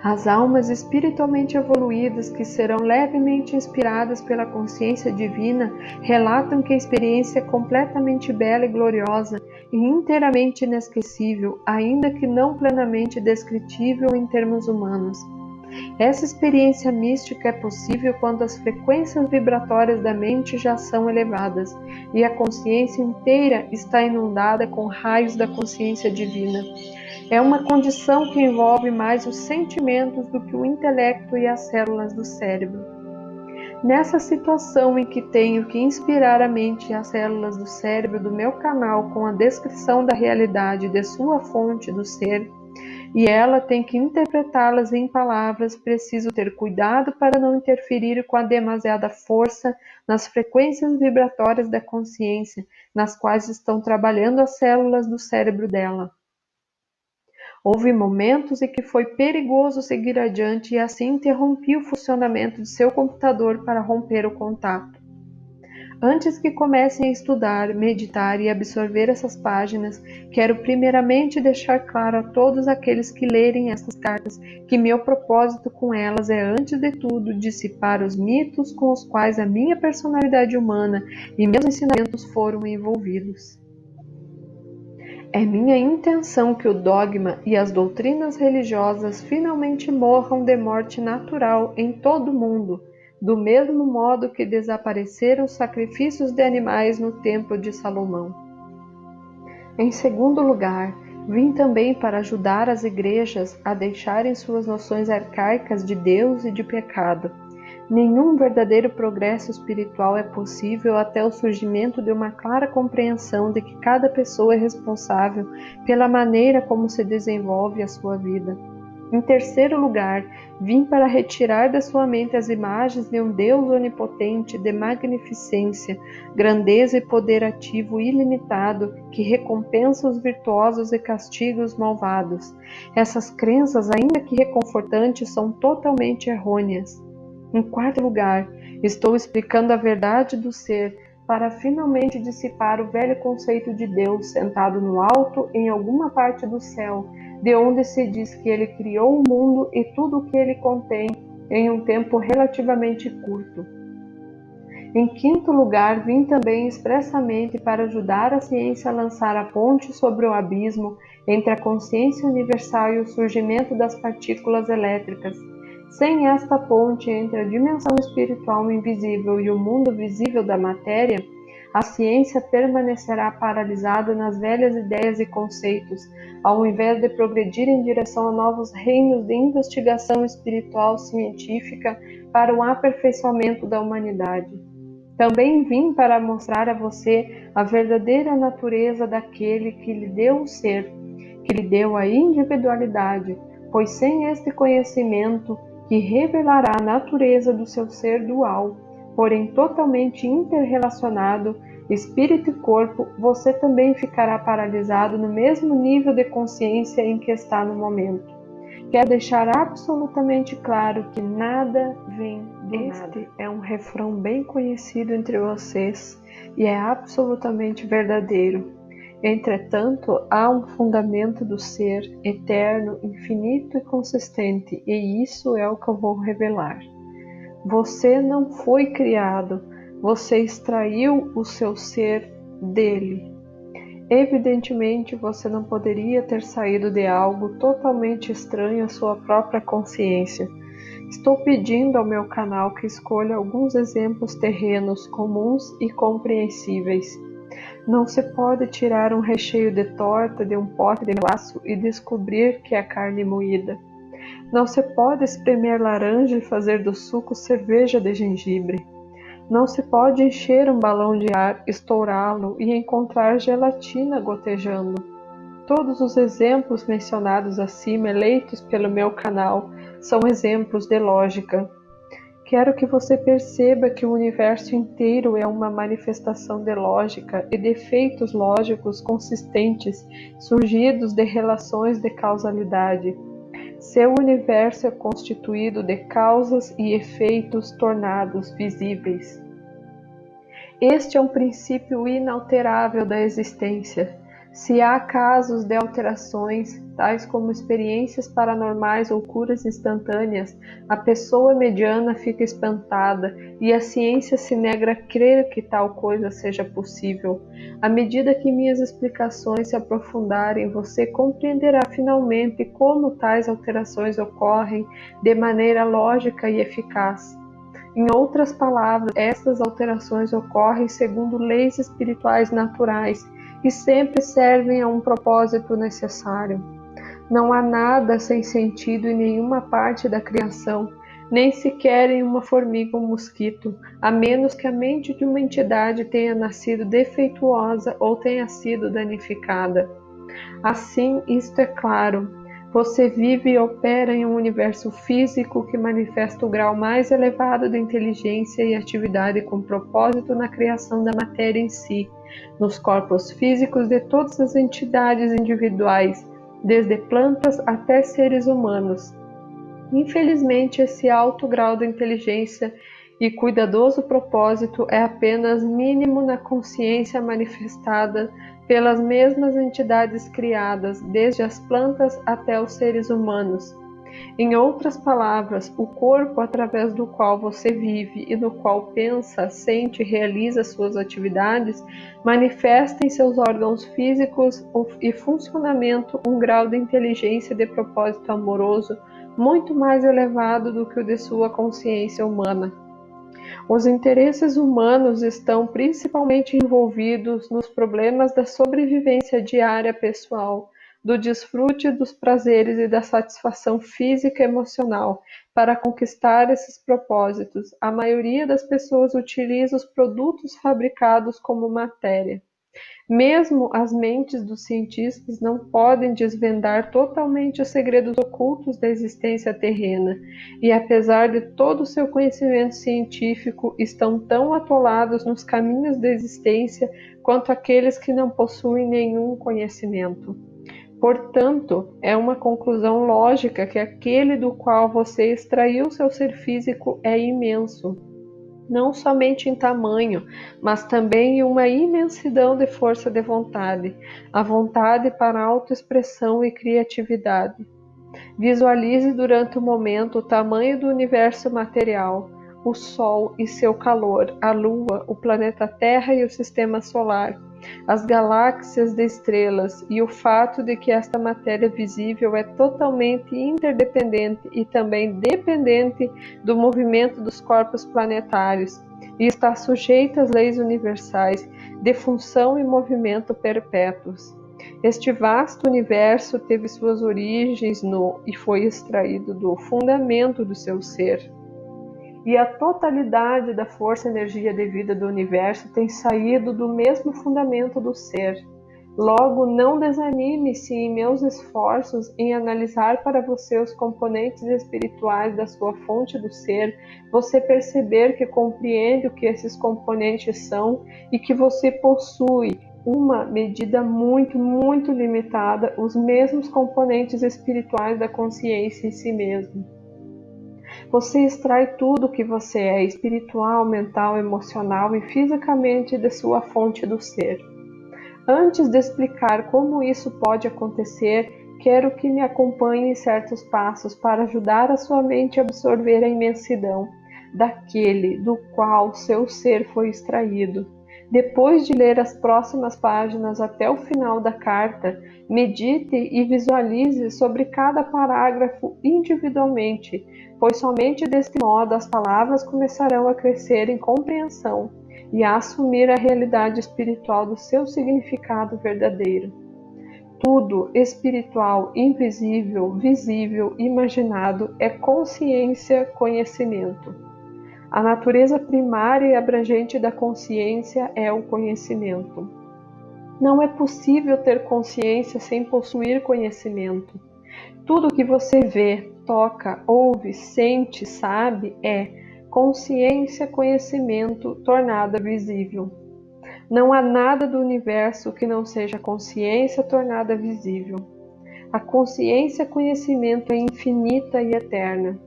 As almas espiritualmente evoluídas que serão levemente inspiradas pela consciência divina relatam que a experiência é completamente bela e gloriosa e inteiramente inesquecível, ainda que não plenamente descritível em termos humanos. Essa experiência mística é possível quando as frequências vibratórias da mente já são elevadas e a consciência inteira está inundada com raios da consciência divina. É uma condição que envolve mais os sentimentos do que o intelecto e as células do cérebro. Nessa situação em que tenho que inspirar a mente e as células do cérebro do meu canal com a descrição da realidade de sua fonte do ser, e ela tem que interpretá-las em palavras, preciso ter cuidado para não interferir com a demasiada força nas frequências vibratórias da consciência, nas quais estão trabalhando as células do cérebro dela. Houve momentos em que foi perigoso seguir adiante e assim interrompi o funcionamento de seu computador para romper o contato. Antes que comecem a estudar, meditar e absorver essas páginas, quero primeiramente deixar claro a todos aqueles que lerem estas cartas que meu propósito com elas é, antes de tudo, dissipar os mitos com os quais a minha personalidade humana e meus ensinamentos foram envolvidos. É minha intenção que o dogma e as doutrinas religiosas finalmente morram de morte natural em todo o mundo, do mesmo modo que desapareceram os sacrifícios de animais no Templo de Salomão. Em segundo lugar, vim também para ajudar as igrejas a deixarem suas noções arcaicas de Deus e de pecado. Nenhum verdadeiro progresso espiritual é possível até o surgimento de uma clara compreensão de que cada pessoa é responsável pela maneira como se desenvolve a sua vida. Em terceiro lugar, vim para retirar da sua mente as imagens de um Deus onipotente, de magnificência, grandeza e poder ativo ilimitado, que recompensa os virtuosos e castiga os malvados. Essas crenças, ainda que reconfortantes, são totalmente errôneas. Em quarto lugar, estou explicando a verdade do ser para finalmente dissipar o velho conceito de Deus sentado no alto em alguma parte do céu, de onde se diz que ele criou o mundo e tudo o que ele contém em um tempo relativamente curto. Em quinto lugar, vim também expressamente para ajudar a ciência a lançar a ponte sobre o abismo entre a consciência universal e o surgimento das partículas elétricas. Sem esta ponte entre a dimensão espiritual invisível e o mundo visível da matéria, a ciência permanecerá paralisada nas velhas ideias e conceitos, ao invés de progredir em direção a novos reinos de investigação espiritual científica para o aperfeiçoamento da humanidade. Também vim para mostrar a você a verdadeira natureza daquele que lhe deu o ser, que lhe deu a individualidade, pois sem este conhecimento, que revelará a natureza do seu ser dual, porém totalmente interrelacionado, espírito e corpo, você também ficará paralisado no mesmo nível de consciência em que está no momento. Quero deixar absolutamente claro que nada vem do nada. Este é um refrão bem conhecido entre vocês e é absolutamente verdadeiro. Entretanto, há um fundamento do ser eterno, infinito e consistente, e isso é o que eu vou revelar. Você não foi criado, você extraiu o seu ser dele. Evidentemente, você não poderia ter saído de algo totalmente estranho à sua própria consciência. Estou pedindo ao meu canal que escolha alguns exemplos terrenos comuns e compreensíveis. Não se pode tirar um recheio de torta de um pote de melaço e descobrir que é carne moída. Não se pode espremer laranja e fazer do suco cerveja de gengibre. Não se pode encher um balão de ar, estourá-lo e encontrar gelatina gotejando. Todos os exemplos mencionados acima, eleitos pelo meu canal, são exemplos de lógica. Quero que você perceba que o universo inteiro é uma manifestação de lógica e de efeitos lógicos consistentes, surgidos de relações de causalidade. Seu universo é constituído de causas e efeitos tornados visíveis. Este é um princípio inalterável da existência. Se há casos de alterações, tais como experiências paranormais ou curas instantâneas, a pessoa mediana fica espantada e a ciência se nega a crer que tal coisa seja possível. À medida que minhas explicações se aprofundarem, você compreenderá finalmente como tais alterações ocorrem de maneira lógica e eficaz. Em outras palavras, estas alterações ocorrem segundo leis espirituais naturais e sempre servem a um propósito necessário. Não há nada sem sentido em nenhuma parte da criação, nem sequer em uma formiga ou mosquito, a menos que a mente de uma entidade tenha nascido defeituosa ou tenha sido danificada. Assim, isto é claro. Você vive e opera em um universo físico que manifesta o grau mais elevado de inteligência e atividade com propósito na criação da matéria em si, nos corpos físicos de todas as entidades individuais, desde plantas até seres humanos. Infelizmente, esse alto grau de inteligência e cuidadoso propósito é apenas mínimo na consciência manifestada pelas mesmas entidades criadas, desde as plantas até os seres humanos. Em outras palavras, o corpo através do qual você vive e no qual pensa, sente e realiza suas atividades, manifesta em seus órgãos físicos e funcionamento um grau de inteligência e de propósito amoroso muito mais elevado do que o de sua consciência humana. Os interesses humanos estão principalmente envolvidos nos problemas da sobrevivência diária pessoal, do desfrute dos prazeres e da satisfação física e emocional. Para conquistar esses propósitos, a maioria das pessoas utiliza os produtos fabricados como matéria. Mesmo as mentes dos cientistas não podem desvendar totalmente os segredos ocultos da existência terrena, e apesar de todo o seu conhecimento científico, estão tão atolados nos caminhos da existência quanto aqueles que não possuem nenhum conhecimento. Portanto, é uma conclusão lógica que aquele do qual você extraiu seu ser físico é imenso, não somente em tamanho, mas também em uma imensidão de força de vontade, a vontade para autoexpressão e criatividade. Visualize durante o momento o tamanho do universo material, o Sol e seu calor, a Lua, o planeta Terra e o Sistema Solar, as galáxias de estrelas e o fato de que esta matéria visível é totalmente interdependente e também dependente do movimento dos corpos planetários e está sujeita às leis universais de função e movimento perpétuos. Este vasto universo teve suas origens no e foi extraído do fundamento do seu ser. E a totalidade da força-energia de vida do universo tem saído do mesmo fundamento do ser. Logo, não desanime-se em meus esforços em analisar para você os componentes espirituais da sua fonte do ser, você perceber que compreende o que esses componentes são e que você possui uma medida muito limitada, os mesmos componentes espirituais da consciência em si mesmo. Você extrai tudo o que você é, espiritual, mental, emocional e fisicamente, de sua fonte do ser. Antes de explicar como isso pode acontecer, quero que me acompanhe em certos passos para ajudar a sua mente a absorver a imensidão daquele do qual seu ser foi extraído. Depois de ler as próximas páginas até o final da carta, medite e visualize sobre cada parágrafo individualmente, pois somente deste modo as palavras começarão a crescer em compreensão e a assumir a realidade espiritual do seu significado verdadeiro. Tudo espiritual, invisível, visível, imaginado é consciência, conhecimento. A natureza primária e abrangente da consciência é o conhecimento. Não é possível ter consciência sem possuir conhecimento. Tudo que você vê, toca, ouve, sente, sabe é consciência, conhecimento tornada visível. Não há nada do universo que não seja consciência tornada visível. A consciência conhecimento é infinita e eterna.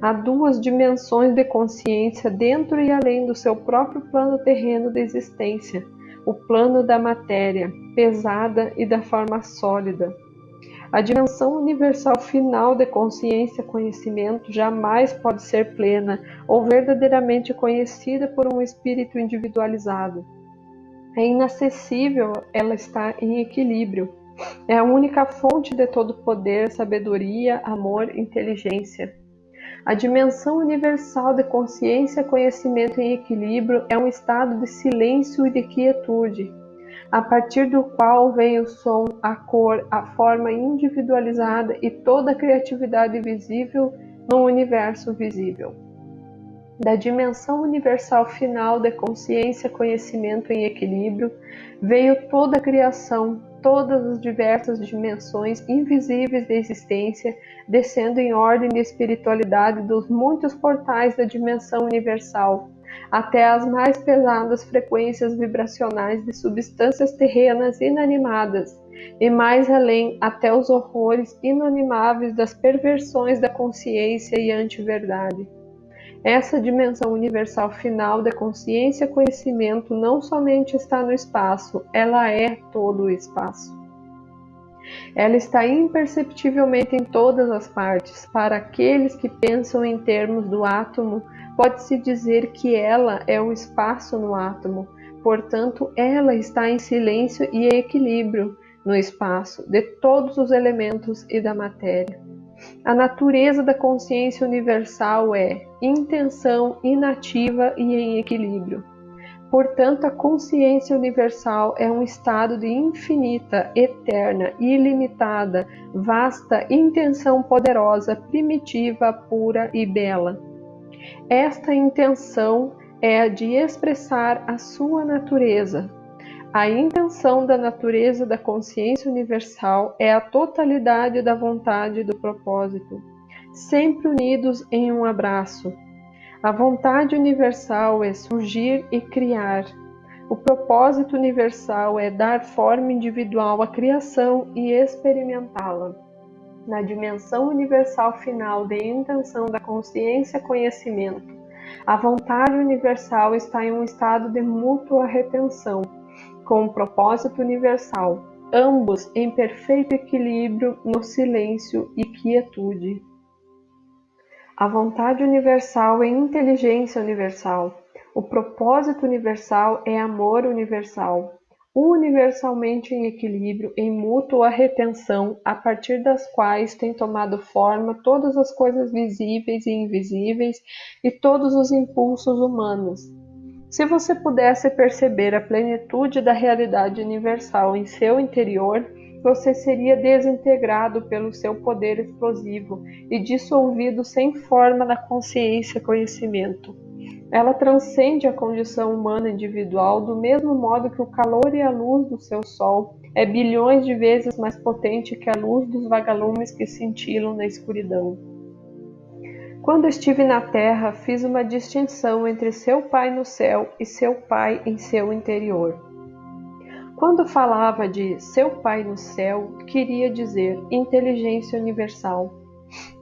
Há duas dimensões de consciência dentro e além do seu próprio plano terreno de existência, o plano da matéria, pesada, e da forma sólida. A dimensão universal final de consciência-conhecimento jamais pode ser plena ou verdadeiramente conhecida por um espírito individualizado. É inacessível, ela está em equilíbrio. É a única fonte de todo poder, sabedoria, amor, inteligência. A dimensão universal de consciência, conhecimento em equilíbrio é um estado de silêncio e de quietude, a partir do qual vem o som, a cor, a forma individualizada e toda a criatividade visível no universo visível. Da dimensão universal final de consciência, conhecimento em equilíbrio, veio toda a criação, todas as diversas dimensões invisíveis da existência, descendo em ordem de espiritualidade dos muitos portais da dimensão universal, até as mais pesadas frequências vibracionais de substâncias terrenas inanimadas, e mais além até os horrores inanimáveis das perversões da consciência e antiverdade. Essa dimensão universal final da consciência-conhecimento não somente está no espaço, ela é todo o espaço. Ela está imperceptivelmente em todas as partes. Para aqueles que pensam em termos do átomo, pode-se dizer que ela é o espaço no átomo. Portanto, ela está em silêncio e equilíbrio no espaço de todos os elementos e da matéria. A natureza da consciência universal é intenção, inativa e em equilíbrio. Portanto, a consciência universal é um estado de infinita, eterna, ilimitada, vasta intenção poderosa, primitiva, pura e bela. Esta intenção é a de expressar a sua natureza. A intenção da natureza da consciência universal é a totalidade da vontade e do propósito, sempre unidos em um abraço. A vontade universal é surgir e criar. O propósito universal é dar forma individual à criação e experimentá-la. Na dimensão universal final de intenção da consciência-conhecimento, a vontade universal está em um estado de mútua retenção, com o propósito universal, ambos em perfeito equilíbrio no silêncio e quietude. A vontade universal é inteligência universal. O propósito universal é amor universal, universalmente em equilíbrio, em mútua retenção, a partir das quais têm tomado forma todas as coisas visíveis e invisíveis e todos os impulsos humanos. Se você pudesse perceber a plenitude da realidade universal em seu interior, você seria desintegrado pelo seu poder explosivo e dissolvido sem forma na consciência-conhecimento. Ela transcende a condição humana individual do mesmo modo que o calor e a luz do seu sol é bilhões de vezes mais potente que a luz dos vagalumes que cintilam na escuridão. Quando estive na terra, fiz uma distinção entre seu Pai no céu e seu Pai em seu interior. Quando falava de seu Pai no céu, queria dizer inteligência universal.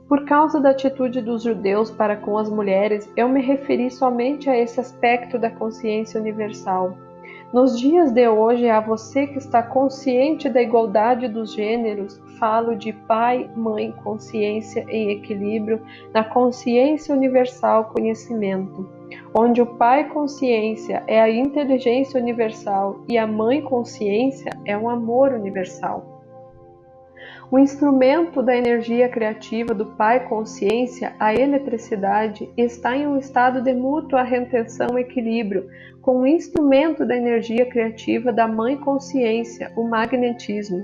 Por causa da atitude dos judeus para com as mulheres, eu me referi somente a esse aspecto da consciência universal. Nos dias de hoje, a você que está consciente da igualdade dos gêneros, falo de pai, mãe, consciência em equilíbrio, na consciência universal conhecimento, onde o pai consciência é a inteligência universal e a mãe consciência é o amor universal. O instrumento da energia criativa do Pai Consciência, a eletricidade, está em um estado de mútua retenção e equilíbrio com o instrumento da energia criativa da Mãe Consciência, o magnetismo.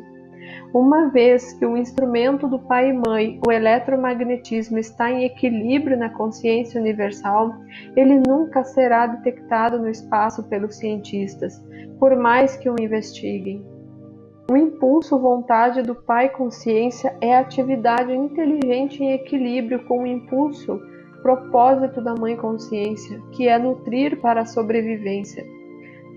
Uma vez que o instrumento do Pai e Mãe, o eletromagnetismo, está em equilíbrio na consciência universal, ele nunca será detectado no espaço pelos cientistas, por mais que o investiguem. O impulso vontade do Pai Consciência é a atividade inteligente em equilíbrio com o impulso propósito da Mãe Consciência, que é nutrir para a sobrevivência.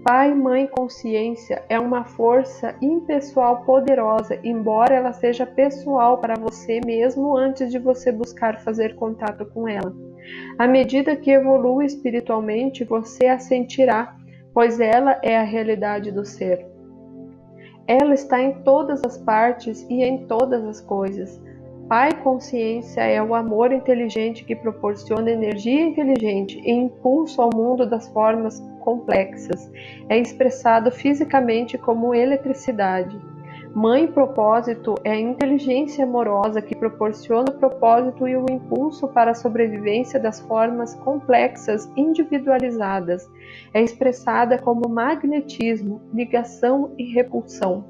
Pai Mãe Consciência é uma força impessoal poderosa, embora ela seja pessoal para você mesmo antes de você buscar fazer contato com ela. À medida que evolui espiritualmente, você a sentirá, pois ela é a realidade do ser. Ela está em todas as partes e em todas as coisas. Pai Consciência é o amor inteligente que proporciona energia inteligente e impulso ao mundo das formas complexas. É expressado fisicamente como eletricidade. Mãe Propósito é a inteligência amorosa que proporciona o propósito e o impulso para a sobrevivência das formas complexas individualizadas. É expressada como magnetismo, ligação e repulsão.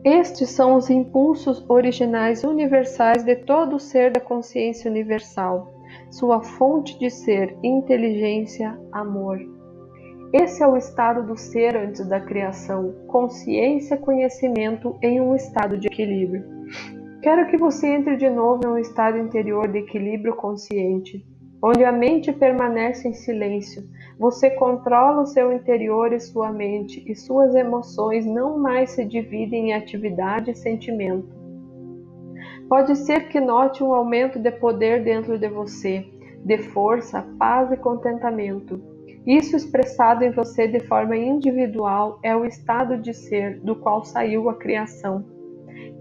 Estes são os impulsos originais universais de todo o ser da consciência universal, sua fonte de ser, inteligência, amor. Esse é o estado do ser antes da criação, consciência, conhecimento em um estado de equilíbrio. Quero que você entre de novo em um estado interior de equilíbrio consciente, onde a mente permanece em silêncio. Você controla o seu interior e sua mente, e suas emoções não mais se dividem em atividade e sentimento. Pode ser que note um aumento de poder dentro de você, de força, paz e contentamento. Isso expressado em você de forma individual é o estado de ser do qual saiu a criação.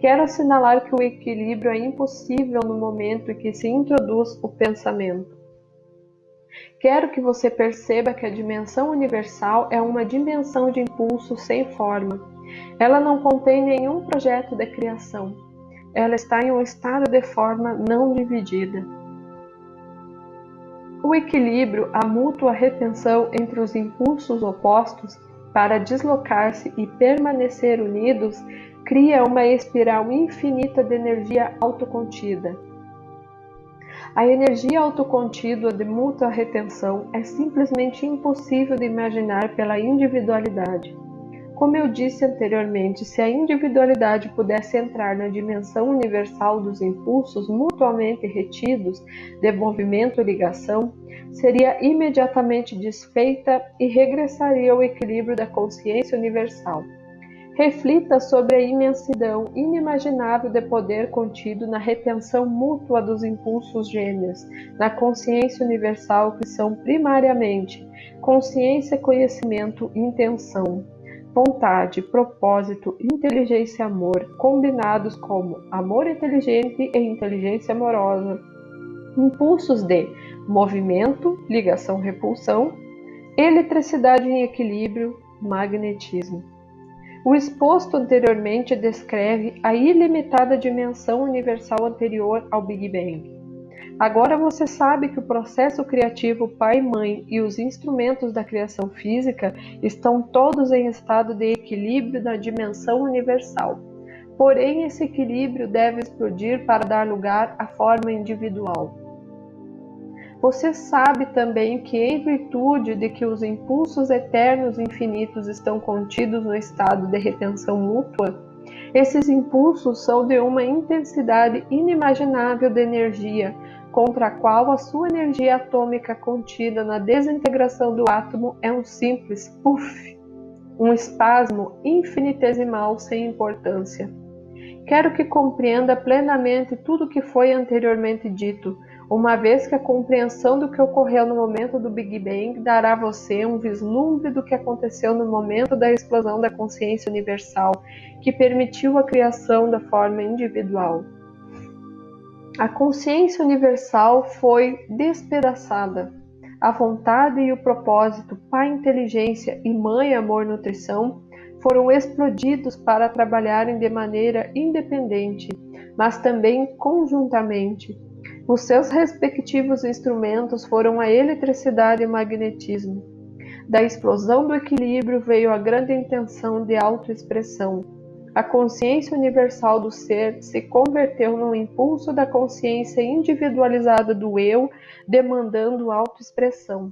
Quero assinalar que o equilíbrio é impossível no momento em que se introduz o pensamento. Quero que você perceba que a dimensão universal é uma dimensão de impulso sem forma. Ela não contém nenhum projeto de criação. Ela está em um estado de forma não dividida. O equilíbrio, a mútua retenção entre os impulsos opostos para deslocar-se e permanecer unidos, cria uma espiral infinita de energia autocontida. A energia autocontínua de mútua retenção é simplesmente impossível de imaginar pela individualidade. Como eu disse anteriormente, se a individualidade pudesse entrar na dimensão universal dos impulsos mutuamente retidos de movimento e ligação, seria imediatamente desfeita e regressaria ao equilíbrio da consciência universal. Reflita sobre a imensidão inimaginável de poder contido na retenção mútua dos impulsos gêmeos, na consciência universal que são primariamente consciência, conhecimento, intenção, vontade, propósito, inteligência e amor, combinados como amor inteligente e inteligência amorosa, impulsos de movimento, ligação-repulsão, eletricidade em equilíbrio, magnetismo. O exposto anteriormente descreve a ilimitada dimensão universal anterior ao Big Bang. Agora você sabe que o processo criativo pai-mãe e os instrumentos da criação física estão todos em estado de equilíbrio na dimensão universal. Porém, esse equilíbrio deve explodir para dar lugar à forma individual. Você sabe também que, em virtude de que os impulsos eternos e infinitos estão contidos no estado de retenção mútua, esses impulsos são de uma intensidade inimaginável de energia, contra a qual a sua energia atômica contida na desintegração do átomo é um simples puff, um espasmo infinitesimal sem importância. Quero que compreenda plenamente tudo o que foi anteriormente dito, uma vez que a compreensão do que ocorreu no momento do Big Bang dará a você um vislumbre do que aconteceu no momento da explosão da consciência universal, que permitiu a criação da forma individual. A consciência universal foi despedaçada. A vontade e o propósito, Pai inteligência e Mãe amor nutrição, foram explodidos para trabalharem de maneira independente, mas também conjuntamente. Os seus respectivos instrumentos foram a eletricidade e o magnetismo. Da explosão do equilíbrio veio a grande intenção de autoexpressão. A consciência universal do ser se converteu num impulso da consciência individualizada do eu, demandando autoexpressão.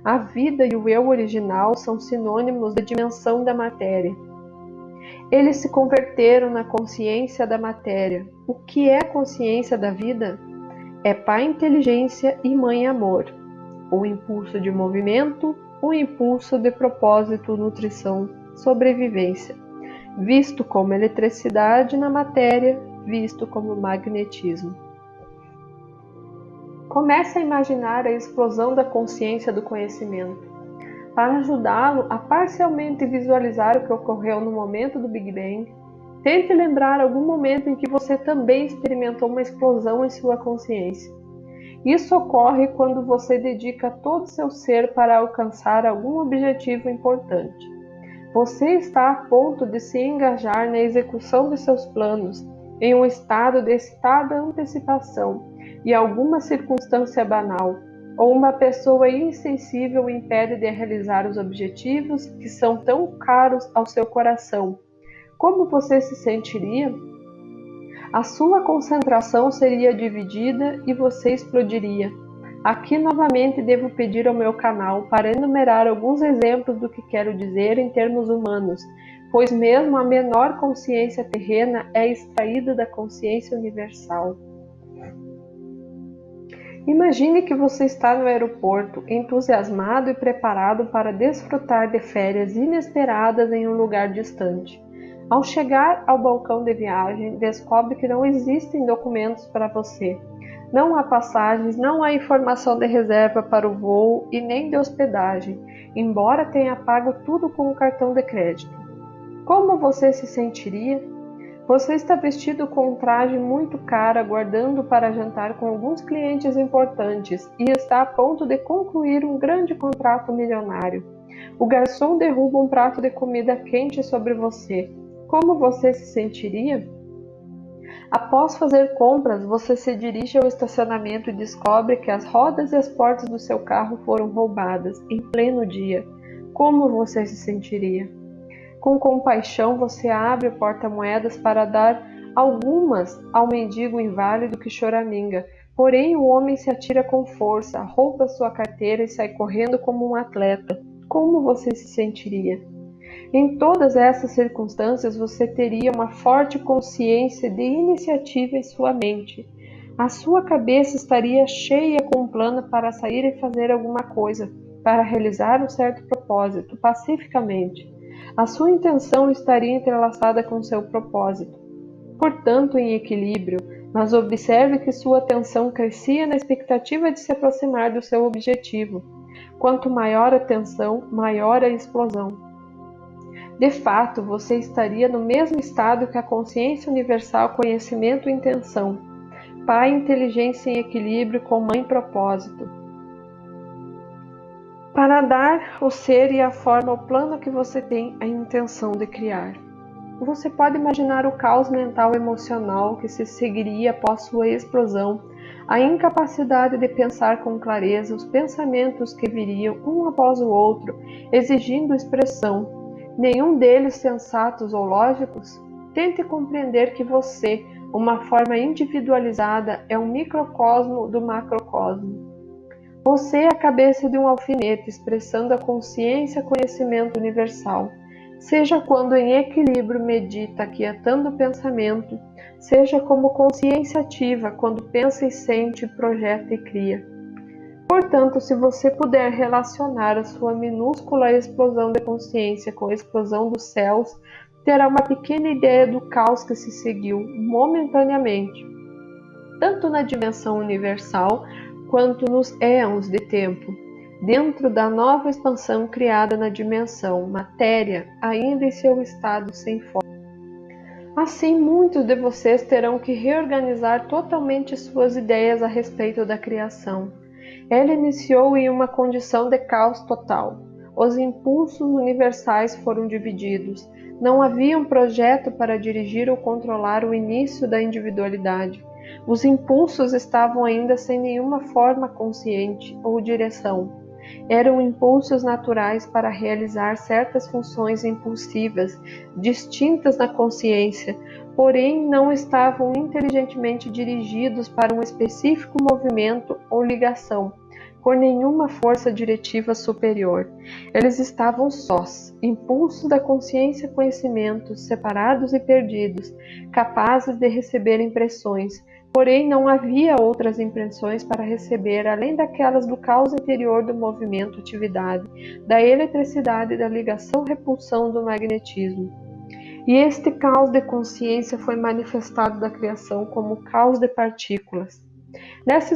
A vida e o eu original são sinônimos da dimensão da matéria. Eles se converteram na consciência da matéria. O que é a consciência da vida? É Pai inteligência e Mãe amor. O impulso de movimento, o impulso de propósito, nutrição, sobrevivência. Visto como eletricidade na matéria, visto como magnetismo. Comece a imaginar a explosão da consciência do conhecimento. Para ajudá-lo a parcialmente visualizar o que ocorreu no momento do Big Bang, tente lembrar algum momento em que você também experimentou uma explosão em sua consciência. Isso ocorre quando você dedica todo o seu ser para alcançar algum objetivo importante. Você está a ponto de se engajar na execução de seus planos, em um estado de excitada antecipação, e alguma circunstância banal, ou uma pessoa insensível o impede de realizar os objetivos que são tão caros ao seu coração. Como você se sentiria? A sua concentração seria dividida e você explodiria. Aqui novamente devo pedir ao meu canal para enumerar alguns exemplos do que quero dizer em termos humanos, pois mesmo a menor consciência terrena é extraída da consciência universal. Imagine que você está no aeroporto, entusiasmado e preparado para desfrutar de férias inesperadas em um lugar distante. Ao chegar ao balcão de viagem, descobre que não existem documentos para você. Não há passagens, não há informação de reserva para o voo e nem de hospedagem, embora tenha pago tudo com o cartão de crédito. Como você se sentiria? Você está vestido com um traje muito caro, aguardando para jantar com alguns clientes importantes e está a ponto de concluir um grande contrato milionário. O garçom derruba um prato de comida quente sobre você. Como você se sentiria? Após fazer compras, você se dirige ao estacionamento e descobre que as rodas e as portas do seu carro foram roubadas em pleno dia. Como você se sentiria? Com compaixão, você abre o porta-moedas para dar algumas ao mendigo inválido que choraminga, Porém, o homem se atira com força, rouba sua carteira e sai correndo como um atleta. Como você se sentiria? Em todas essas circunstâncias, você teria uma forte consciência de iniciativa em sua mente. A sua cabeça estaria cheia com um plano para sair e fazer alguma coisa, para realizar um certo propósito, pacificamente. A sua intenção estaria entrelaçada com seu propósito, portanto em equilíbrio, mas observe que sua atenção crescia na expectativa de se aproximar do seu objetivo. Quanto maior a tensão, maior a explosão. De fato, você estaria no mesmo estado que a consciência universal, conhecimento e intenção. Pai, inteligência em equilíbrio com mãe, propósito. Para dar o ser e a forma ao plano que você tem a intenção de criar. Você pode imaginar o caos mental e emocional que se seguiria após sua explosão, a incapacidade de pensar com clareza, os pensamentos que viriam um após o outro, exigindo expressão, nenhum deles sensatos ou lógicos? Tente compreender que você, uma forma individualizada, é um microcosmo do macrocosmo. Você é a cabeça de um alfinete expressando a consciência, conhecimento universal. Seja quando em equilíbrio medita, aquietando o pensamento, seja como consciência ativa, quando pensa e sente, projeta e cria. Portanto, se você puder relacionar a sua minúscula explosão de consciência com a explosão dos céus, terá uma pequena ideia do caos que se seguiu momentaneamente, tanto na dimensão universal quanto nos éons de tempo, dentro da nova expansão criada na dimensão matéria, ainda em seu estado sem forma. Assim, muitos de vocês terão que reorganizar totalmente suas ideias a respeito da criação. Ela iniciou em uma condição de caos total. Os impulsos universais foram divididos. Não havia um projeto para dirigir ou controlar o início da individualidade. Os impulsos estavam ainda sem nenhuma forma consciente ou direção. Eram impulsos naturais para realizar certas funções impulsivas, distintas na consciência, porém não estavam inteligentemente dirigidos para um específico movimento ou ligação, por nenhuma força diretiva superior. Eles estavam sós, impulsos da consciência e conhecimento, separados e perdidos, capazes de receber impressões, porém não havia outras impressões para receber além daquelas do caos interior do movimento-atividade, da eletricidade, da ligação-repulsão, do magnetismo. E este caos de consciência foi manifestado da criação como caos de partículas. Nessa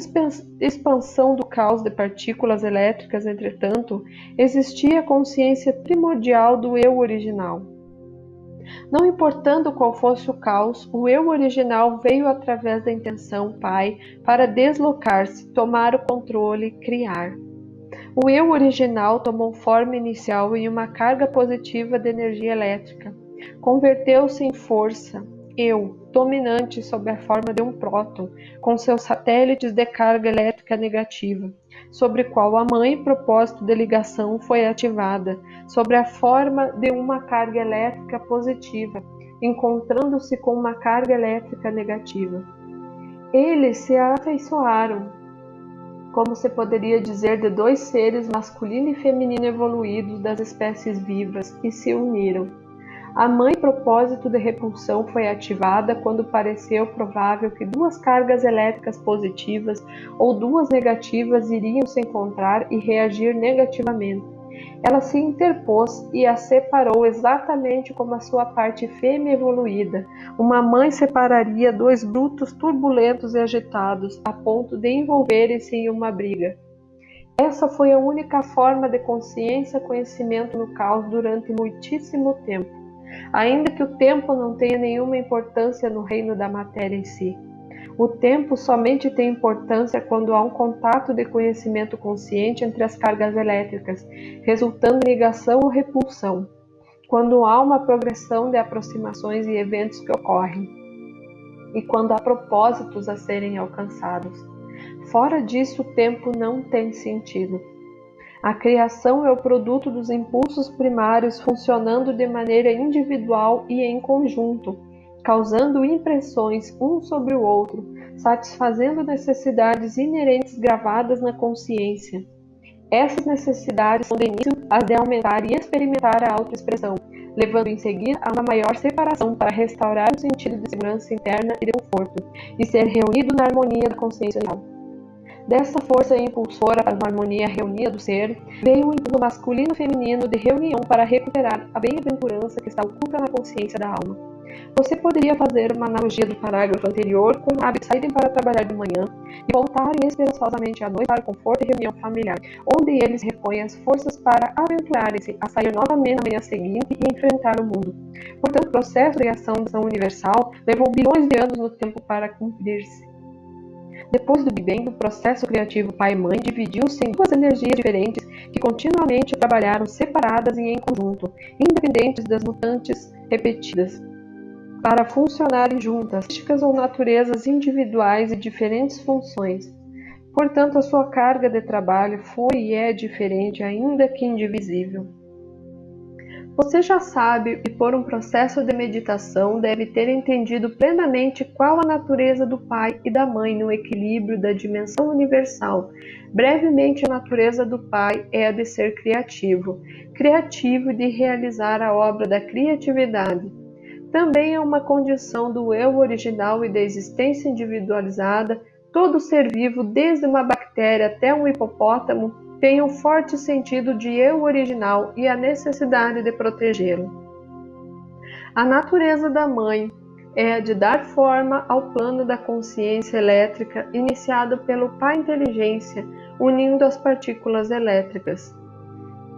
expansão do caos de partículas elétricas, entretanto, existia a consciência primordial do eu original. Não importando qual fosse o caos, o eu original veio através da intenção Pai para deslocar-se, tomar o controle, criar. O eu original tomou forma inicial em uma carga positiva de energia elétrica. Converteu-se em força, eu, dominante sob a forma de um próton, com seus satélites de carga elétrica negativa, sobre o qual a mãe propósito de ligação foi ativada, sobre a forma de uma carga elétrica positiva, encontrando-se com uma carga elétrica negativa. Eles se afeiçoaram, como se poderia dizer, de dois seres masculino e feminino evoluídos das espécies vivas, e se uniram. A mãe propósito de repulsão foi ativada quando pareceu provável que duas cargas elétricas positivas ou duas negativas iriam se encontrar e reagir negativamente. Ela se interpôs e a separou exatamente como a sua parte fêmea evoluída. Uma mãe separaria dois brutos turbulentos e agitados, a ponto de envolverem-se em uma briga. Essa foi a única forma de consciência e conhecimento no caos durante muitíssimo tempo. Ainda que o tempo não tenha nenhuma importância no reino da matéria em si. O tempo somente tem importância quando há um contato de conhecimento consciente entre as cargas elétricas, resultando em ligação ou repulsão, quando há uma progressão de aproximações e eventos que ocorrem, e quando há propósitos a serem alcançados. Fora disso, o tempo não tem sentido. A criação é o produto dos impulsos primários funcionando de maneira individual e em conjunto, causando impressões um sobre o outro, satisfazendo necessidades inerentes gravadas na consciência. Essas necessidades são de início as de aumentar e experimentar a autoexpressão, levando em seguida a uma maior separação para restaurar o sentido de segurança interna e de conforto, e ser reunido na harmonia da consciência universal. Dessa força impulsora para uma harmonia reunida do ser, veio o impulso masculino e feminino de reunião para recuperar a bem-aventurança que está oculta na consciência da alma. Você poderia fazer uma analogia do parágrafo anterior com o hábito de saírem para trabalhar de manhã e voltarem esperançosamente à noite para conforto e reunião familiar, onde eles repõem as forças para aventurarem-se a sair novamente na manhã seguinte e enfrentar o mundo. Portanto, o processo de criação da ação universal levou bilhões de anos no tempo para cumprir-se. Depois do Big Bang, o processo criativo pai e mãe dividiu-se em duas energias diferentes que continuamente trabalharam separadas e em conjunto, independentes das mutantes repetidas, para funcionarem juntas, características ou naturezas individuais e diferentes funções. Portanto, a sua carga de trabalho foi e é diferente, ainda que indivisível. Você já sabe e por um processo de meditação deve ter entendido plenamente qual a natureza do pai e da mãe no equilíbrio da dimensão universal. Brevemente, a natureza do pai é a de ser criativo, criativo de realizar a obra da criatividade. Também é uma condição do eu original e da existência individualizada. Todo ser vivo, desde uma bactéria até um hipopótamo, tem um forte sentido de eu original e a necessidade de protegê-lo. A natureza da mãe é a de dar forma ao plano da consciência elétrica iniciado pelo pai inteligência, unindo as partículas elétricas.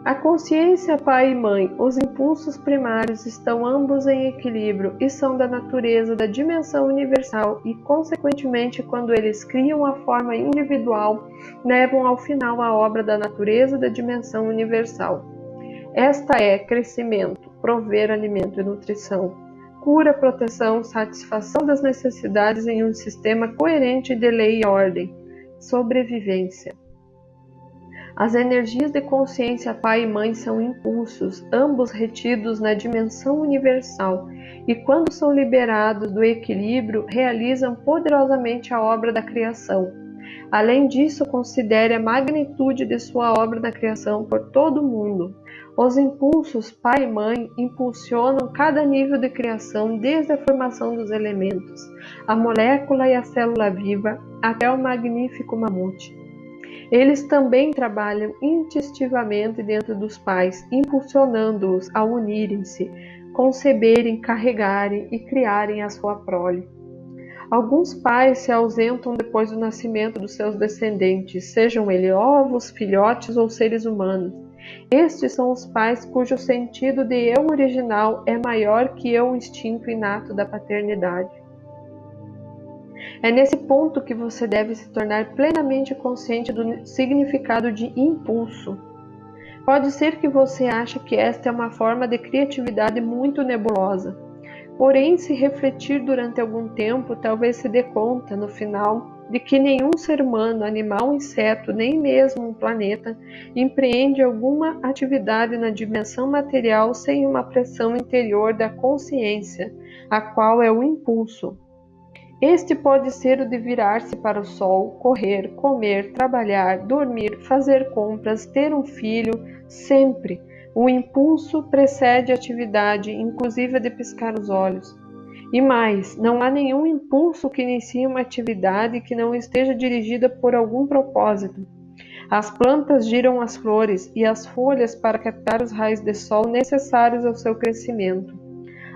A consciência pai e mãe, os impulsos primários estão ambos em equilíbrio e são da natureza da dimensão universal e, consequentemente, quando eles criam a forma individual, levam ao final a obra da natureza da dimensão universal. Esta é crescimento, prover alimento e nutrição, cura, proteção, satisfação das necessidades em um sistema coerente de lei e ordem, sobrevivência. As energias de consciência pai e mãe são impulsos, ambos retidos na dimensão universal, e quando são liberados do equilíbrio, realizam poderosamente a obra da criação. Além disso, considere a magnitude de sua obra da criação por todo o mundo. Os impulsos pai e mãe impulsionam cada nível de criação, desde a formação dos elementos, a molécula e a célula viva, até o magnífico mamute. Eles também trabalham instintivamente dentro dos pais, impulsionando-os a unirem-se, conceberem, carregarem e criarem a sua prole. Alguns pais se ausentam depois do nascimento dos seus descendentes, sejam eles ovos, filhotes ou seres humanos. Estes são os pais cujo sentido de eu original é maior que o instinto inato da paternidade. É nesse ponto que você deve se tornar plenamente consciente do significado de impulso. Pode ser que você ache que esta é uma forma de criatividade muito nebulosa. Porém, se refletir durante algum tempo, talvez se dê conta, no final, de que nenhum ser humano, animal, inseto, nem mesmo um planeta, empreende alguma atividade na dimensão material sem uma pressão interior da consciência, a qual é o impulso. Este pode ser o de virar-se para o sol, correr, comer, trabalhar, dormir, fazer compras, ter um filho, sempre. O impulso precede a atividade, inclusive a de piscar os olhos. E mais, não há nenhum impulso que inicie uma atividade que não esteja dirigida por algum propósito. As plantas giram as flores e as folhas para captar os raios de sol necessários ao seu crescimento.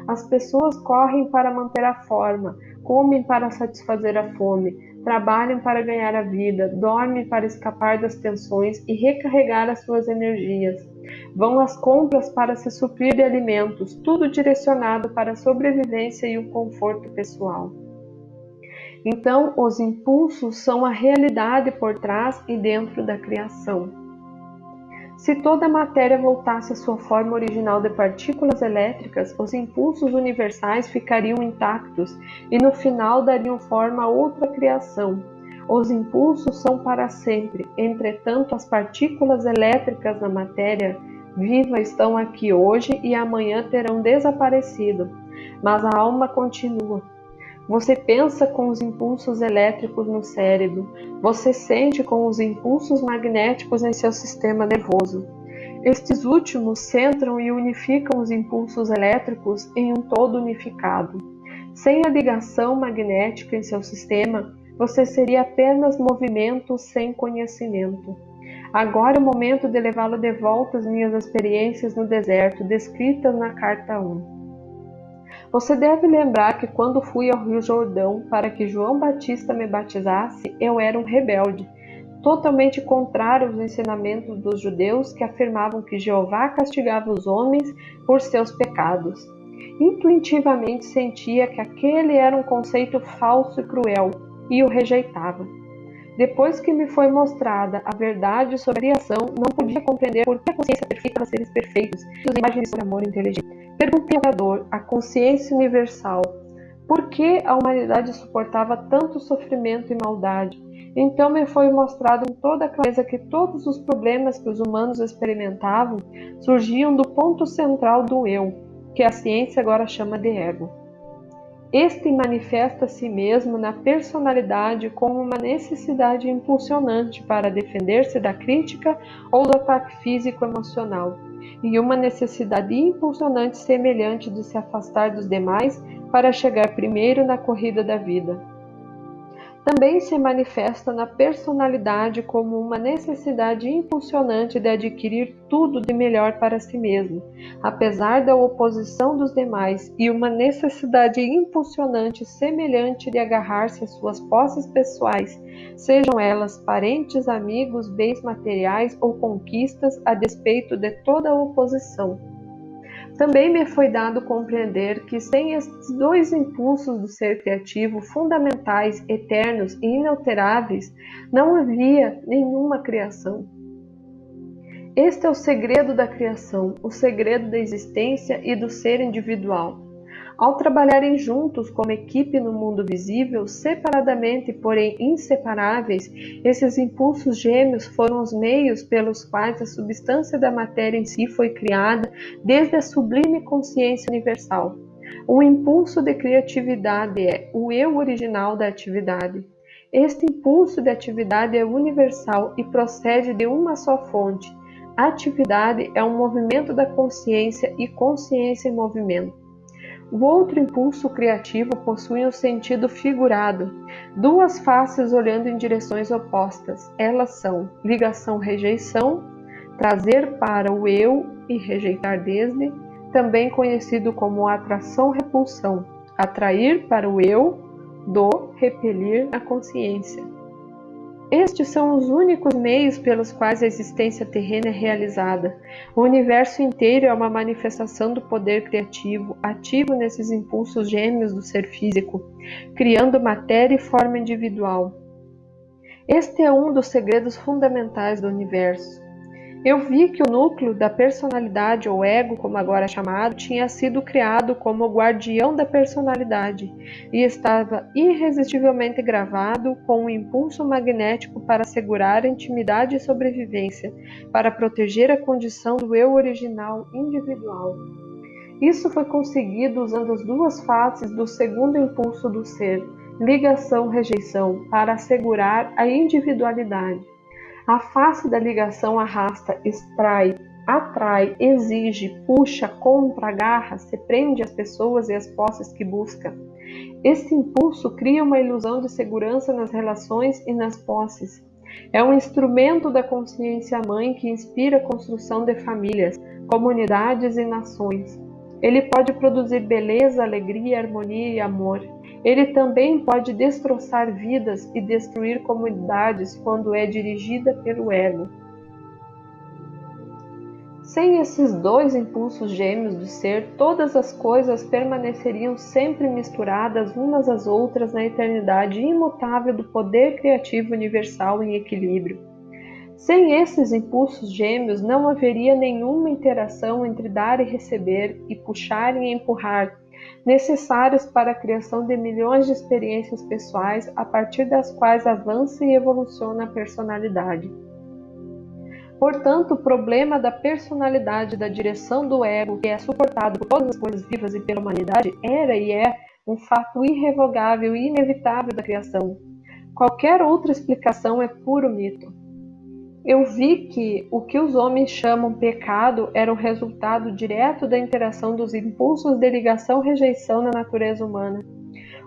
As pessoas correm para manter a forma, comem para satisfazer a fome, trabalham para ganhar a vida, dormem para escapar das tensões e recarregar as suas energias. Vão às compras para se suprir de alimentos, tudo direcionado para a sobrevivência e o conforto pessoal. Então, os impulsos são a realidade por trás e dentro da criação. Se toda a matéria voltasse à sua forma original de partículas elétricas, os impulsos universais ficariam intactos e no final dariam forma a outra criação. Os impulsos são para sempre, entretanto as partículas elétricas na matéria viva estão aqui hoje e amanhã terão desaparecido. mas a alma continua. Você pensa com os impulsos elétricos no cérebro, você sente com os impulsos magnéticos em seu sistema nervoso. Estes últimos centram e unificam os impulsos elétricos em um todo unificado. Sem a ligação magnética em seu sistema, você seria apenas movimento sem conhecimento. Agora é o momento de levá-lo de volta às minhas experiências no deserto, descritas na carta 1. Você deve lembrar que quando fui ao Rio Jordão para que João Batista me batizasse, eu era um rebelde, totalmente contrário aos ensinamentos dos judeus que afirmavam que Jeová castigava os homens por seus pecados. Intuitivamente sentia que aquele era um conceito falso e cruel e o rejeitava. Depois que me foi mostrada a verdade sobre a criação, não podia compreender por que a consciência perfeita para seres perfeitos e as imagens sobre amor inteligente. Perguntei ao Criador, a consciência universal, por que a humanidade suportava tanto sofrimento e maldade. Então me foi mostrado com toda a clareza que todos os problemas que os humanos experimentavam surgiam do ponto central do eu, que a ciência agora chama de ego. Este manifesta a si mesmo na personalidade como uma necessidade impulsionante para defender-se da crítica ou do ataque físico-emocional, e uma necessidade impulsionante semelhante de se afastar dos demais para chegar primeiro na corrida da vida. Também se manifesta na personalidade como uma necessidade impulsionante de adquirir tudo de melhor para si mesmo, apesar da oposição dos demais, e uma necessidade impulsionante semelhante de agarrar-se às suas posses pessoais, sejam elas parentes, amigos, bens materiais ou conquistas, a despeito de toda a oposição. Também me foi dado compreender que sem estes dois impulsos do ser criativo, fundamentais, eternos e inalteráveis, não havia nenhuma criação. Este é o segredo da criação, o segredo da existência e do ser individual. Ao trabalharem juntos como equipe no mundo visível, separadamente, porém inseparáveis, esses impulsos gêmeos foram os meios pelos quais a substância da matéria em si foi criada desde a sublime consciência universal. O impulso de criatividade é o eu original da atividade. Este impulso de atividade é universal e procede de uma só fonte. A atividade é um movimento da consciência e consciência em movimento. O outro impulso criativo possui um sentido figurado, duas faces olhando em direções opostas. Elas são ligação-rejeição, trazer para o eu e rejeitar desde, também conhecido como atração-repulsão, atrair para o eu, repelir a consciência. Estes são os únicos meios pelos quais a existência terrena é realizada. O universo inteiro é uma manifestação do poder criativo, ativo nesses impulsos gêmeos do ser físico, criando matéria e forma individual. Este é um dos segredos fundamentais do universo. Eu vi que o núcleo da personalidade, ou ego, como agora é chamado, tinha sido criado como o guardião da personalidade e estava irresistivelmente gravado com um impulso magnético para assegurar a intimidade e sobrevivência, para proteger a condição do eu original individual. Isso foi conseguido usando as duas faces do segundo impulso do ser, ligação-rejeição, para assegurar a individualidade. A face da ligação arrasta, extrai, atrai, exige, puxa, compra, agarra, se prende às pessoas e às posses que busca. Esse impulso cria uma ilusão de segurança nas relações e nas posses. É um instrumento da consciência mãe que inspira a construção de famílias, comunidades e nações. Ele pode produzir beleza, alegria, harmonia e amor. Ele também pode destroçar vidas e destruir comunidades quando é dirigida pelo ego. Sem esses dois impulsos gêmeos do ser, todas as coisas permaneceriam sempre misturadas umas às outras na eternidade imutável do poder criativo universal em equilíbrio. Sem esses impulsos gêmeos, não haveria nenhuma interação entre dar e receber, e puxar e empurrar, necessários para a criação de milhões de experiências pessoais a partir das quais avança e evoluciona a personalidade. Portanto, o problema da personalidade da direção do ego, que é suportado por todas as coisas vivas e pela humanidade, era e é um fato irrevogável e inevitável da criação. Qualquer outra explicação é puro mito. Eu vi que o que os homens chamam pecado era o resultado direto da interação dos impulsos de ligação-rejeição na natureza humana.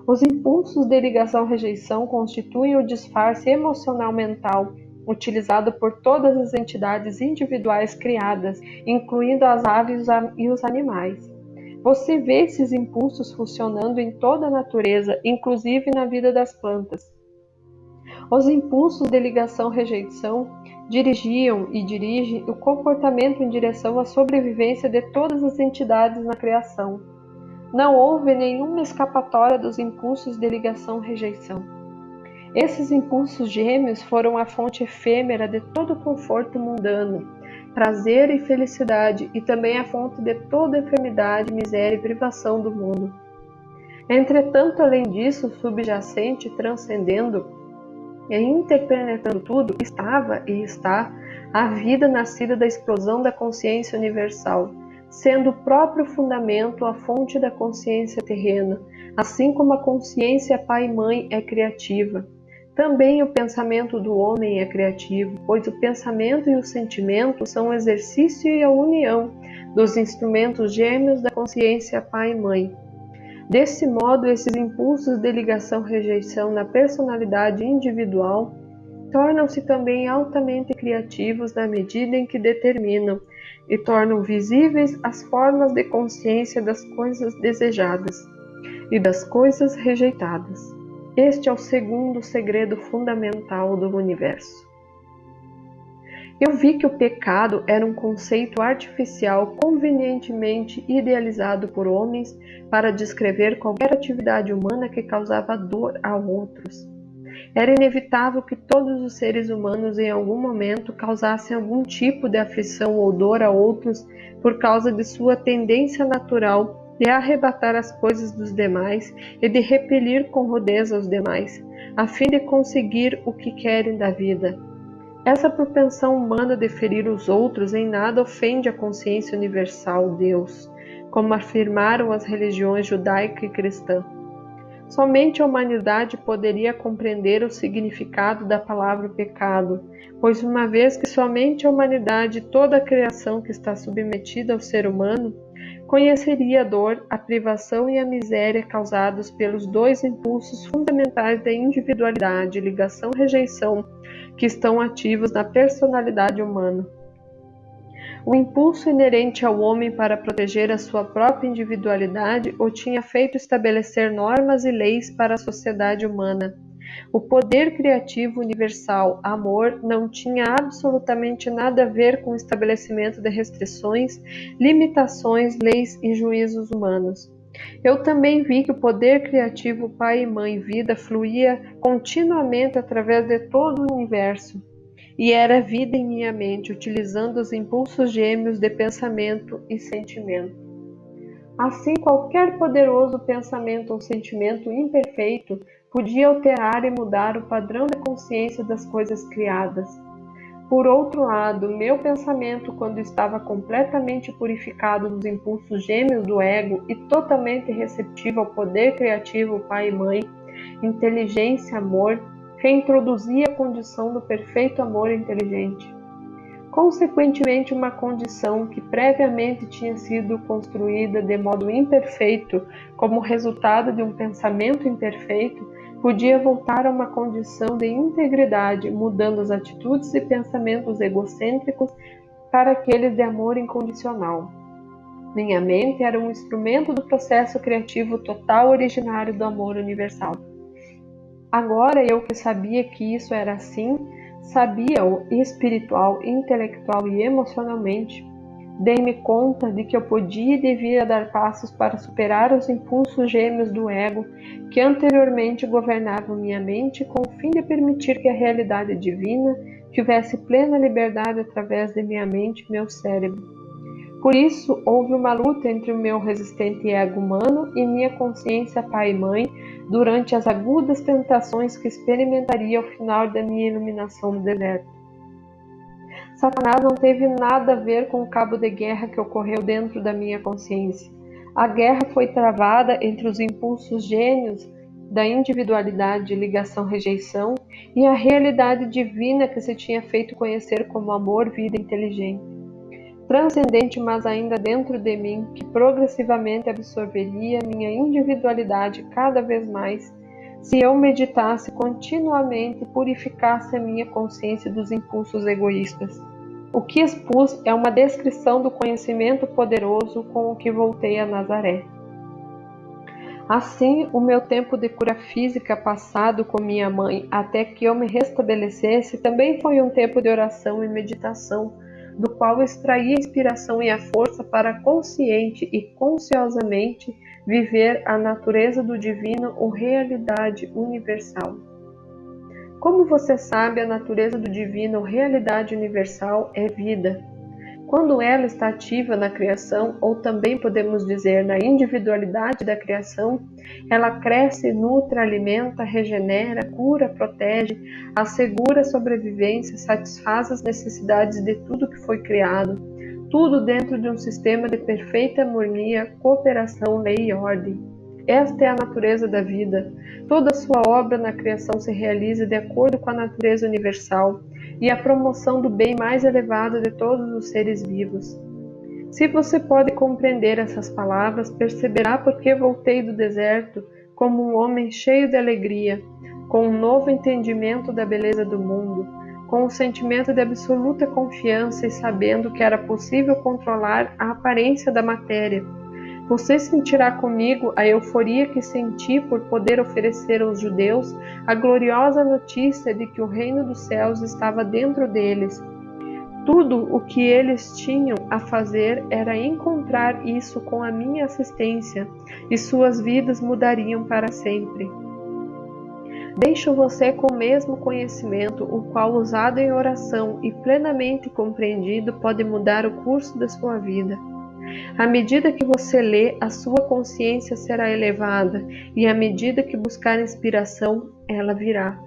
Os impulsos de ligação-rejeição constituem o disfarce emocional mental utilizado por todas as entidades individuais criadas, incluindo as aves e os animais. Você vê esses impulsos funcionando em toda a natureza, inclusive na vida das plantas. Os impulsos de ligação-rejeição dirigiam e dirigem o comportamento em direção à sobrevivência de todas as entidades na criação. Não houve nenhuma escapatória dos impulsos de ligação-rejeição. Esses impulsos gêmeos foram a fonte efêmera de todo conforto mundano, prazer e felicidade, e também a fonte de toda enfermidade, miséria e privação do mundo. Entretanto, além disso, subjacente, transcendendo e interpenetrando tudo, estava e está a vida nascida da explosão da consciência universal, sendo o próprio fundamento a fonte da consciência terrena, assim como a consciência pai e mãe é criativa. Também o pensamento do homem é criativo, pois o pensamento e o sentimento são o exercício e a união dos instrumentos gêmeos da consciência pai e mãe. Desse modo, esses impulsos de ligação-rejeição na personalidade individual tornam-se também altamente criativos na medida em que determinam e tornam visíveis as formas de consciência das coisas desejadas e das coisas rejeitadas. Este é o segundo segredo fundamental do universo. Eu vi que o pecado era um conceito artificial convenientemente idealizado por homens para descrever qualquer atividade humana que causava dor a outros. Era inevitável que todos os seres humanos em algum momento causassem algum tipo de aflição ou dor a outros por causa de sua tendência natural de arrebatar as coisas dos demais e de repelir com rudeza os demais, a fim de conseguir o que querem da vida. Essa propensão humana de ferir os outros em nada ofende a consciência universal, Deus, como afirmaram as religiões judaica e cristã. Somente a humanidade poderia compreender o significado da palavra pecado, pois uma vez que somente a humanidade e toda a criação que está submetida ao ser humano conheceria a dor, a privação e a miséria causados pelos dois impulsos fundamentais da individualidade, ligação-rejeição, que estão ativos na personalidade humana. O impulso inerente ao homem para proteger a sua própria individualidade o tinha feito estabelecer normas e leis para a sociedade humana. O poder criativo universal, amor, não tinha absolutamente nada a ver com o estabelecimento de restrições, limitações, leis e juízos humanos. Eu também vi que o poder criativo pai e mãe vida fluía continuamente através de todo o universo e era vida em minha mente, utilizando os impulsos gêmeos de pensamento e sentimento. Assim, qualquer poderoso pensamento ou sentimento imperfeito podia alterar e mudar o padrão de consciência das coisas criadas. Por outro lado, meu pensamento, quando estava completamente purificado dos impulsos gêmeos do ego e totalmente receptivo ao poder criativo pai e mãe, inteligência, amor, reintroduzia a condição do perfeito amor inteligente. Consequentemente, uma condição que previamente tinha sido construída de modo imperfeito como resultado de um pensamento imperfeito, podia voltar a uma condição de integridade, mudando as atitudes e pensamentos egocêntricos para aqueles de amor incondicional. Minha mente era um instrumento do processo criativo total originário do amor universal. Agora eu que sabia que isso era assim, sabia-o espiritual, intelectual e emocionalmente, dei-me conta de que eu podia e devia dar passos para superar os impulsos gêmeos do ego que anteriormente governavam minha mente com o fim de permitir que a realidade divina tivesse plena liberdade através de minha mente e meu cérebro. Por isso, houve uma luta entre o meu resistente ego humano e minha consciência pai e mãe durante as agudas tentações que experimentaria ao final da minha iluminação no deserto. Satanás não teve nada a ver com o cabo de guerra que ocorreu dentro da minha consciência. A guerra foi travada entre os impulsos gênios da individualidade, ligação, rejeição e a realidade divina que se tinha feito conhecer como amor, vida inteligente. Transcendente, mas ainda dentro de mim, que progressivamente absorveria minha individualidade cada vez mais, se eu meditasse continuamente e purificasse a minha consciência dos impulsos egoístas. O que expus é uma descrição do conhecimento poderoso com o que voltei a Nazaré. Assim, o meu tempo de cura física passado com minha mãe até que eu me restabelecesse também foi um tempo de oração e meditação, do qual extraí a inspiração e a força para consciente e consciosamente viver a natureza do divino ou realidade universal. Como você sabe, a natureza do divino ou realidade universal é vida. Quando ela está ativa na criação, ou também podemos dizer na individualidade da criação, ela cresce, nutre, alimenta, regenera, cura, protege, assegura a sobrevivência, satisfaz as necessidades de tudo que foi criado, tudo dentro de um sistema de perfeita harmonia, cooperação, lei e ordem. Esta é a natureza da vida. Toda a sua obra na criação se realiza de acordo com a natureza universal e a promoção do bem mais elevado de todos os seres vivos. Se você pode compreender essas palavras, perceberá por que voltei do deserto como um homem cheio de alegria, com um novo entendimento da beleza do mundo, com um sentimento de absoluta confiança e sabendo que era possível controlar a aparência da matéria. Você sentirá comigo a euforia que senti por poder oferecer aos judeus a gloriosa notícia de que o reino dos céus estava dentro deles. Tudo o que eles tinham a fazer era encontrar isso com a minha assistência, e suas vidas mudariam para sempre. Deixo você com o mesmo conhecimento, o qual, usado em oração e plenamente compreendido, pode mudar o curso da sua vida. À medida que você lê, a sua consciência será elevada, e à medida que buscar inspiração, ela virá.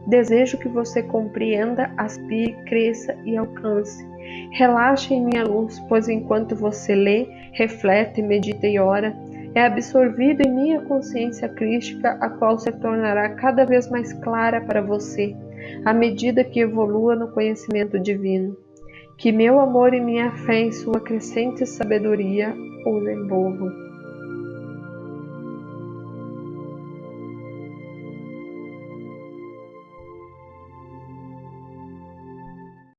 Desejo que você compreenda, aspire, cresça e alcance. Relaxe em minha luz, pois enquanto você lê, reflete, medita e ora, é absorvido em minha consciência crística, a qual se tornará cada vez mais clara para você, à medida que evolua no conhecimento divino. Que meu amor e minha fé em sua crescente sabedoria os envolvam.